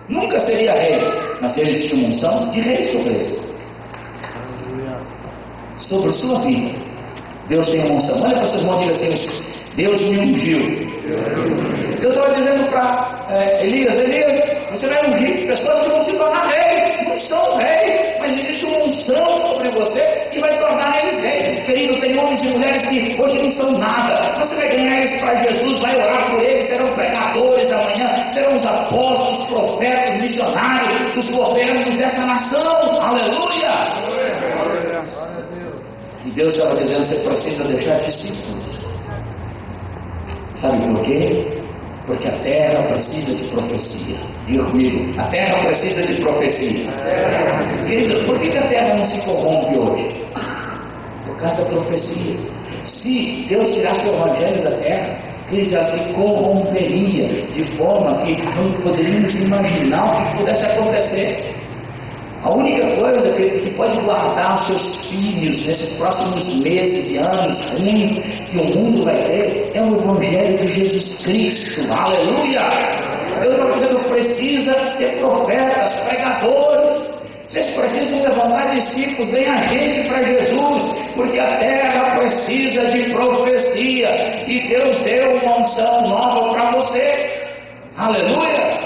nunca seria rei, mas ele tinha uma unção de rei sobre ele. Sobre sua vida, Deus tem uma unção. Olha para seus irmãos e diga assim: Deus me ungiu. Deus estava dizendo para Elias: você vai ungir pessoas que vão se tornar rei. Não são rei, mas existe uma unção sobre você que vai tornar eles rei. Querido, tem homens e mulheres que hoje não são nada. Você vai ganhar eles para Jesus, vai orar por eles, serão pregadores amanhã, serão os apóstolos, profetas, missionários dos governos dessa nação. Aleluia! E Deus estava dizendo: você precisa deixar discípulos. Sabe por quê? Porque a terra precisa de profecia. Diga comigo: a terra precisa de profecia. Querido, por que a terra não se corrompe hoje? Por causa da profecia. Se Deus tirasse o evangelho da terra, ele já se corromperia de forma que não poderíamos imaginar o que pudesse acontecer. A única coisa que pode guardar os seus filhos nesses próximos meses e anos ruins que o mundo vai ter é o Evangelho de Jesus Cristo. Aleluia! Deus está dizendo: precisa ter profetas, pregadores. Vocês precisam levantar discípulos, ganhar gente para Jesus, porque a terra precisa de profecia. E Deus deu uma unção nova para você. Aleluia!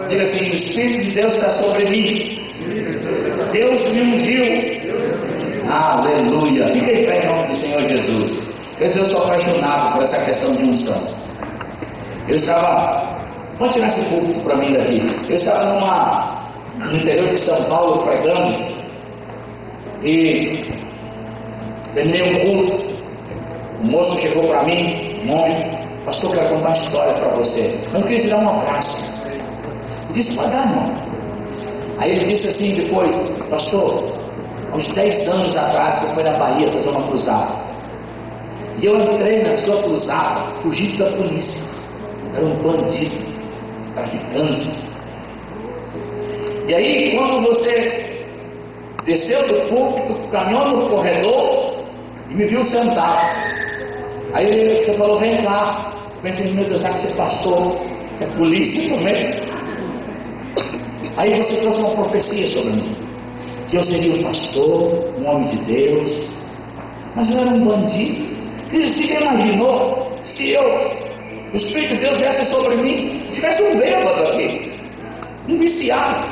Diga assim: o Espírito de Deus está sobre mim. Deus me ungiu. Aleluia! Fica em pé em nome do Senhor Jesus. Eu sou apaixonado por essa questão de unção. Eu estava, pode tirar esse púlpito para mim daqui. Eu estava no interior de São Paulo pregando e terminei um culto. O moço chegou para mim, um homem: pastor, quero contar uma história para você. Eu queria te dar um abraço. Eu disse: pode dar, não. Aí ele disse assim depois: pastor, há uns 10 anos atrás você foi na Bahia fazer uma cruzada. E eu entrei na sua cruzada, fugindo da polícia. Era um bandido, traficante. E aí, quando você desceu do púlpito, caminhou no corredor e me viu sentado. Aí você falou: vem cá. Eu pensei: meu Deus, já que você pastor, é polícia também. Aí você trouxe uma profecia sobre mim, que eu seria um pastor, um homem de Deus. Mas eu era um bandido. Você imaginou se o Espírito de Deus viesse sobre mim, tivesse um bêbado aqui, um viciado,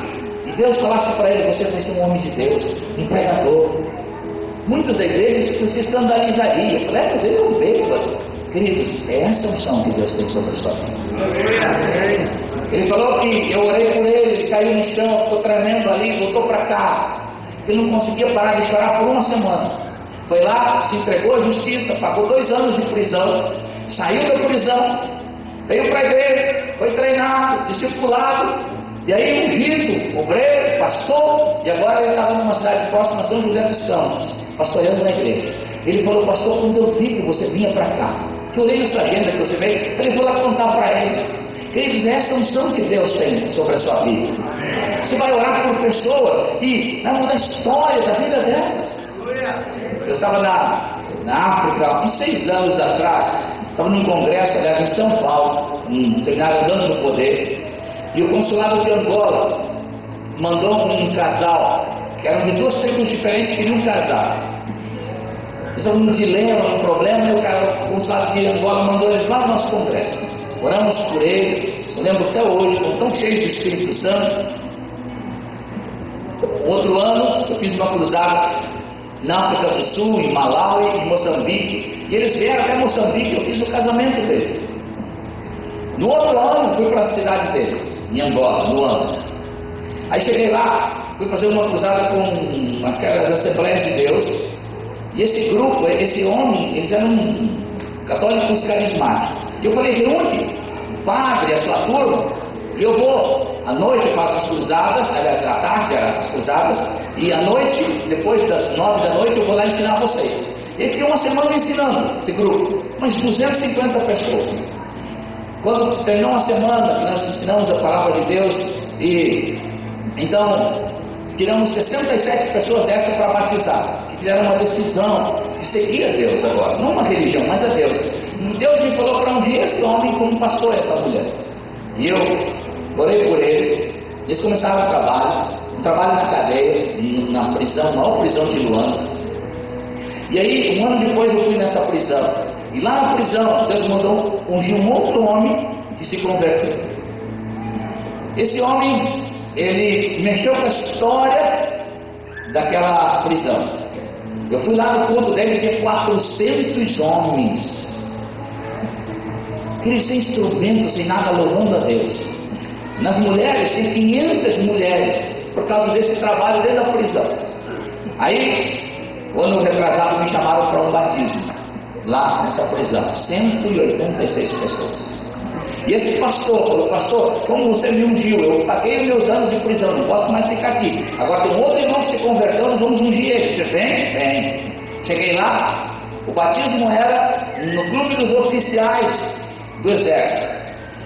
e Deus falasse para ele: você vai ser um homem de Deus, um pregador. Muitos da igreja se escandalizariam. Eu falei: mas ele é um bêbado. Queridos, é essa unção que Deus tem sobre a sua vida. Ele falou que eu orei por ele caiu no chão, ficou tremendo ali, voltou para casa. Ele não conseguia parar de chorar por uma semana. Foi lá, se entregou à justiça, pagou 2 anos de prisão, saiu da prisão, veio para a igreja, foi treinado, discipulado, e aí ungido, obreiro, pastor, e agora ele estava numa cidade próxima, São José dos Campos, pastoreando na igreja. Ele falou: pastor, quando eu vi que você vinha para cá, que eu olhei nessa agenda que você veio, ele foi lá contar para ele. Queridos, essa unção que Deus tem sobre a sua vida. Você vai orar por pessoas e vai mudar a história da vida dela. Eu estava na África, uns 6 anos atrás, estava num congresso, aliás, em São Paulo, um seminário Andando no Poder, e o consulado de Angola mandou um casal, que eram de 2 tribos diferentes, que queriam casar. Eles estavam num dilema, num problema, e o consulado de Angola mandou eles lá no nosso congresso. Oramos por ele, eu lembro até hoje, estão tão cheios do Espírito Santo. Outro ano, eu fiz uma cruzada na África do Sul, em Malawi, em Moçambique, e eles vieram até Moçambique, eu fiz o casamento deles. No outro ano, fui para a cidade deles, em Angola, no ano. Aí cheguei lá, fui fazer uma cruzada com aquelas Assembleias de Deus, e esse grupo, esse homem, eles eram católicos carismáticos. E eu falei: reúne o padre, a sua turma, e eu vou, à noite eu faço as cruzadas, aliás, à tarde as cruzadas, e à noite, depois das 9 da noite, eu vou lá ensinar vocês. Ele ficou uma semana ensinando esse grupo, umas 250 pessoas. Quando terminou uma semana que nós ensinamos a palavra de Deus, e então tiramos 67 pessoas dessa para batizar, que fizeram uma decisão de seguir a Deus agora, não uma religião, mas a Deus. E Deus me falou para ungir esse homem como pastor, essa mulher. E eu orei por eles. Eles começaram um trabalho na cadeia, na prisão, maior prisão de Luanda. E aí, 1 ano depois, eu fui nessa prisão. E lá na prisão, Deus mandou ungir um outro homem que se converteu. Esse homem, ele mexeu com a história daquela prisão. Eu fui lá no culto dele e tinha 400 homens. Queridos, sem instrumento, sem nada, louvando a Deus. Nas mulheres, tinha 500 mulheres, por causa desse trabalho dentro da prisão. Aí, o ano retrasado, me chamaram para um batismo, lá nessa prisão, 186 pessoas. E esse pastor falou: pastor, como você me ungiu, eu paguei os meus anos de prisão, não posso mais ficar aqui. Agora tem um outro irmão que se converteu, nós vamos ungir ele. Você vem? Vem. Cheguei lá, o batismo era no clube dos oficiais do exército.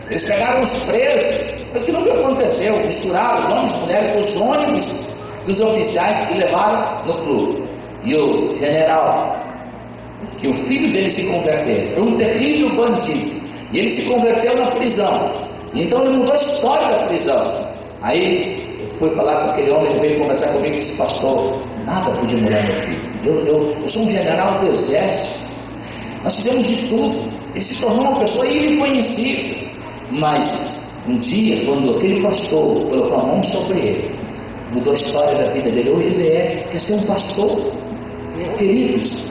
Eles pegaram os presos, mas que nunca aconteceu, misturaram os homens e mulheres com os ônibus dos oficiais e levaram no clube. E o general, que o filho dele se converteu, foi um terrível bandido, e ele se converteu na prisão. Então ele mudou a história da prisão. Aí eu fui falar com aquele homem, ele veio conversar comigo e disse: pastor, nada podia mudar meu filho. Eu sou um general do exército, nós fizemos de tudo. Ele se tornou uma pessoa irreconhecível, mas Um dia, quando aquele pastor colocou a mão sobre ele, mudou a história da vida dele. Hoje ele quer ser um pastor. Queridos,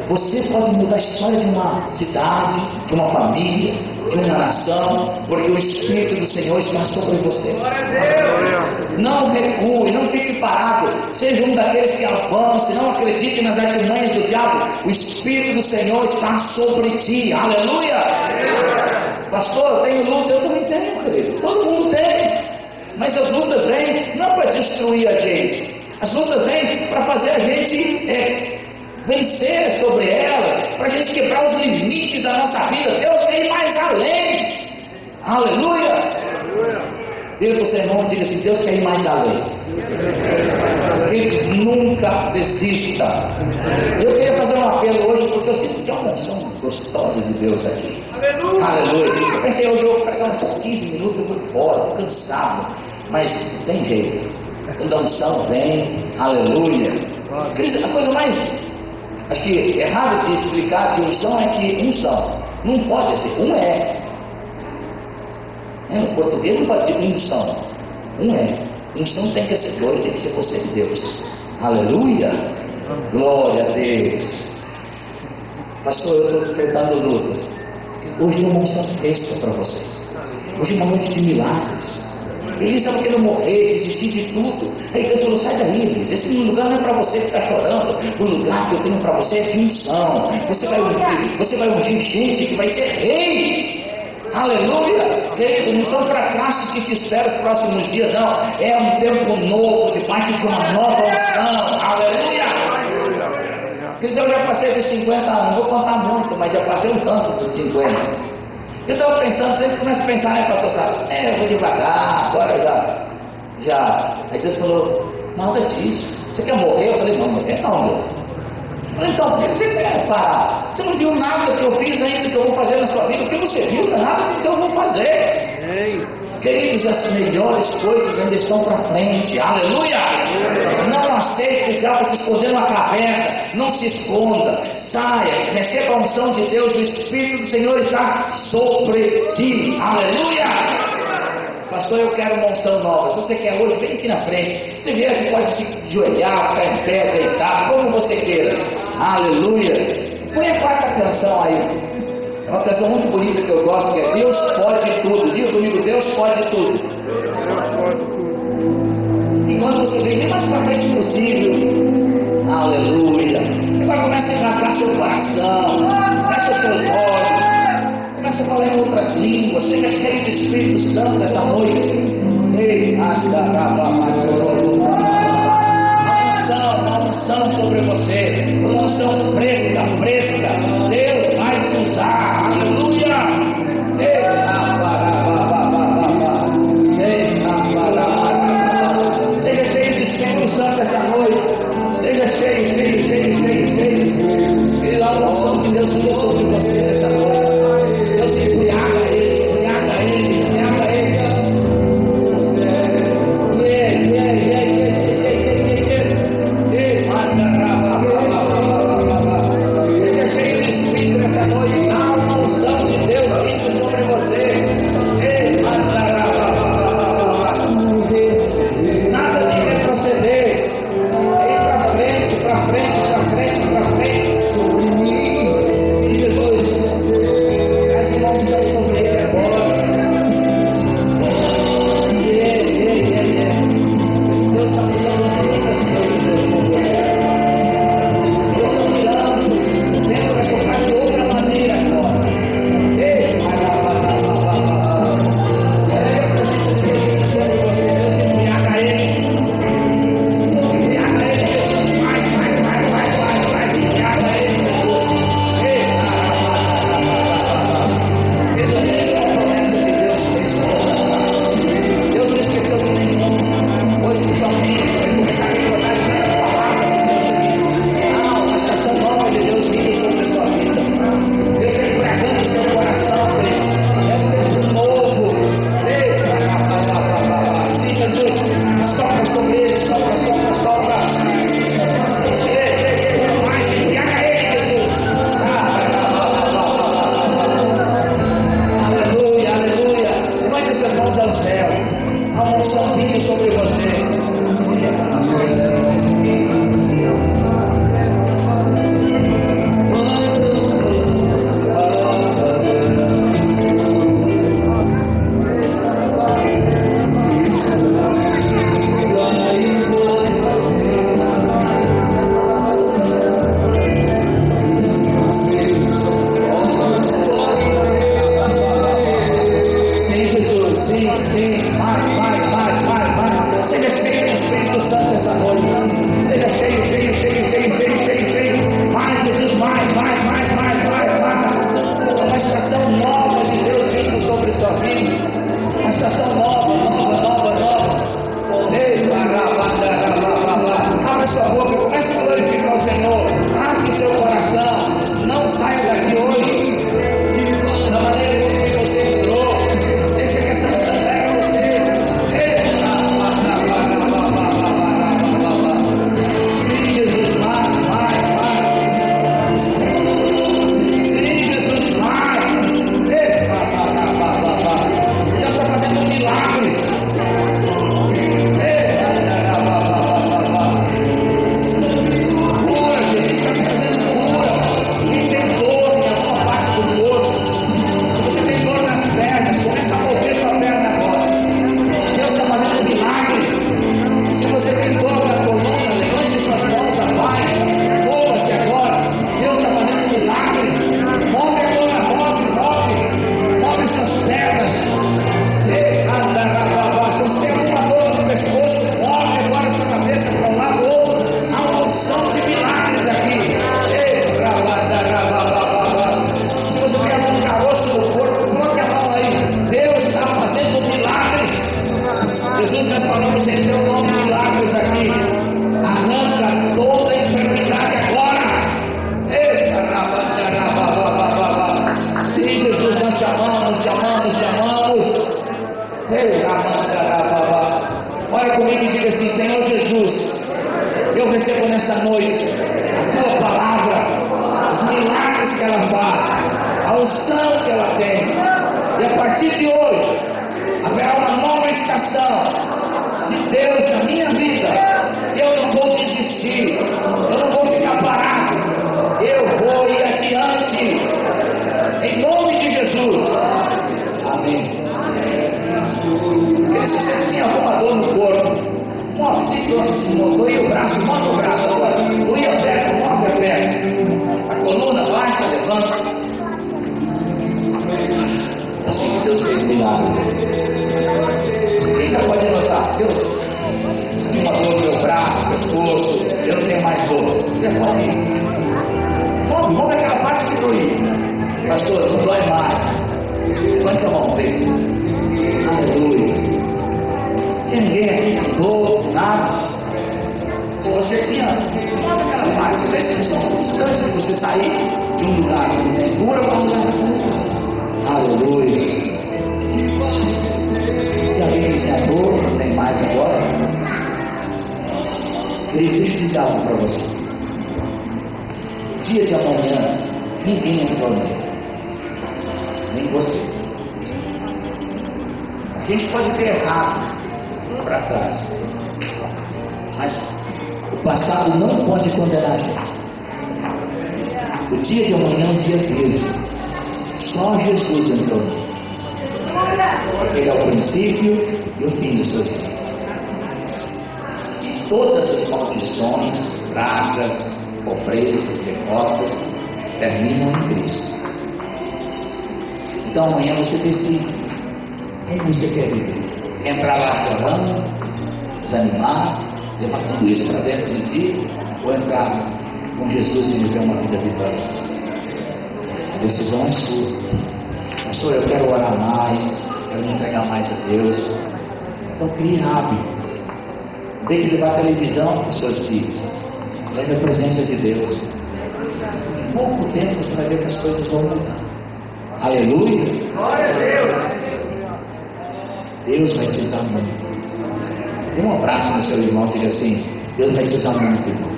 você pode mudar a história de uma cidade, de uma família, de uma nação, porque o Espírito do Senhor está sobre você. Não recue, não fique parado, seja um daqueles que avance, não acredite nas artimanhas do diabo. O Espírito do Senhor está sobre ti. Aleluia! Pastor, eu tenho luta. Eu também tenho, queridos. Todo mundo tem. Mas as lutas vêm não para destruir a gente. As lutas vêm para fazer a gente vencer sobre elas, para a gente quebrar os limites da nossa vida. Deus tem mais além. Aleluia! Vira para o seu irmão e diga assim: Deus quer ir mais além. Que nunca desista. Eu queria fazer um apelo hoje, porque eu sinto que é uma unção gostosa de Deus aqui. Aleluia! Eu pensei, hoje eu vou pregar uns 15 minutos, eu vou embora, estou cansado, mas não tem jeito. Quando a unção vem, aleluia. A coisa mais, acho que errado de explicar de unção é que unção não pode ser, no português não pode dizer unção, unção tem que ser dois, tem que ser você e Deus. Aleluia, glória a Deus. Pastor, eu estou enfrentando lutas. Hoje é uma unção fresca para você. Hoje é uma noite de milagres. Ele estava querendo morrer, desistir de tudo. Aí Deus falou: sai daí, Elias. Esse lugar não é para você que está chorando. O lugar que eu tenho para você é de unção. Você vai ungir gente que vai ser rei. Aleluia! Querido, não são fracassos que te esperam os próximos dias, não. É um tempo novo, debaixo de uma nova unção. Aleluia! Quer eu já passei dos 50 anos, não vou contar muito, mas já passei um tanto dos 50. Eu estava pensando, sempre começo a pensar, né, pastor Sábio? Eu vou devagar, agora já. Aí Deus falou: nada disso. Você quer morrer? Eu falei: não, morrer não, meu. Eu falei: então, por que você quer parar? Você não viu nada que eu fiz ainda, que eu vou fazer na sua vida? O que você viu não é nada que eu vou fazer. Queridos, as melhores coisas ainda estão para frente. Aleluia! Não aceite o diabo te esconder numa caverna. Não se esconda. Saia, receba a unção de Deus. O Espírito do Senhor está sobre ti. Aleluia! Pastor, eu quero uma unção nova. Se você quer hoje, vem aqui na frente. Se vier, você pode se ajoelhar, ficar em pé, deitar, como você queira. Aleluia! Põe a quarta canção aí. É uma canção muito bonita que eu gosto, que é Deus pode tudo. Diga comigo: Deus pode tudo. E quando você vem bem mais para frente possível, aleluia. Agora comece a rasgar seu coração, feche os seus olhos, comece a falar em outras línguas, seja cheio do Espírito Santo nesta noite. Ei, uma unção sobre você, uma unção fresca. Deus vai te usar. Aleluia. Seja cheio do Espírito Santo essa noite. Seja cheio. nessa noite a tua palavra, os milagres que ela faz, a unção que ela tem. E a partir de hoje, haverá uma nova estação de Deus na minha vida. Eu não vou desistir, eu não vou ficar parado, eu vou ir adiante, em nome de Jesus. Amém. Porque se você tinha alguma dor no corpo, doía o braço, manda o braço agora, doía a perna, move a perna, a coluna baixa, levanta. Assim que Deus fez milagre. Quem já pode notar? Deus, tinha uma dor no meu braço, pescoço, eu não tenho mais dor. Você pode ir. Move aquela parte que doía. Pastor, não dói mais. Levante a mão, vem. Aleluia. Tinha ninguém aqui com dor, nada. Se você tinha, move aquela parte. Às vezes são instantes de você sair de um lugar que não tem cura para um lugar que tem. Aleluia. Se alguém tinha dor, não tem mais agora. Deixa eu dizer algo para você. Dia de amanhã, ninguém entrou nele. Nem você. A gente pode ter errado para trás, mas o passado não pode condenar a gente. O dia de amanhã é um dia dele. Só Jesus entrou nele. Porque ele é o princípio e o fim dos seus dias. E todas as maldições, pragas, pobrezas, derrotas terminam em Cristo. Então amanhã você decide quem você quer viver. Entrar lá chorando, desanimar, levar tudo isso para dentro de ti, ou entrar com Jesus e viver uma vida vitoriosa. A decisão é sua. Pastor, eu quero orar mais, quero me entregar mais a Deus. Então crie hábito. Deixe de levar a televisão para os seus filhos. Leve a presença de Deus. Em pouco tempo você vai ver que as coisas vão mudar. Aleluia. Glória a Deus. Deus vai te usar muito. Dê um abraço no seu irmão e diga assim: Deus vai te usar muito, irmão.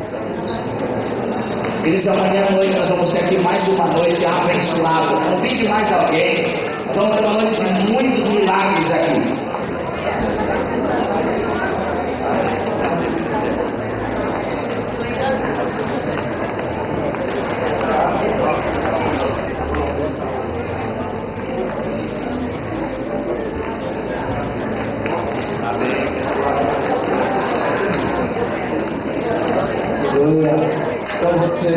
Queridos, amanhã à noite nós vamos ter aqui mais uma noite abençoada. Convide mais alguém. Nós vamos ter uma noite de muitos milagres aqui. Então você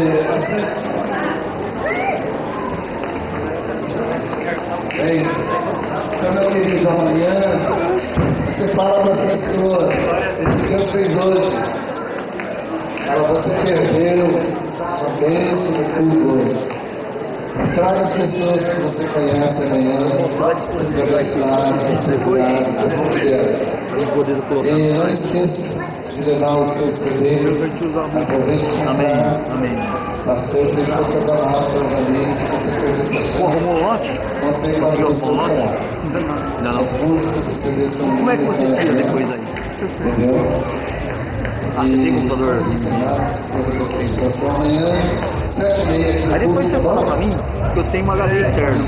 bem, então meu querido, amanhã você fala para as pessoas o que Deus fez hoje. Fala, você perdeu a bênção do culto hoje. Traga as pessoas que você conhece amanhã, você abençoar, você cuidar, e não esqueça de levar os seus CDs, aproveite de comprar. Pastor, tem poucas amostras ali, se você perder essa chance, não sei quando você será. As músicas, os CDs são muito. Como é que você tira depois aí? Entendeu? Tem computador? Amanhã, 7h30. Aí depois você fala pra mim que eu tenho um HD externo.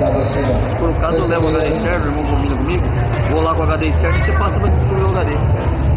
Por caso eu levo o HD externo, o irmão combina comigo, vou lá com o HD externo e você passa para o meu HD.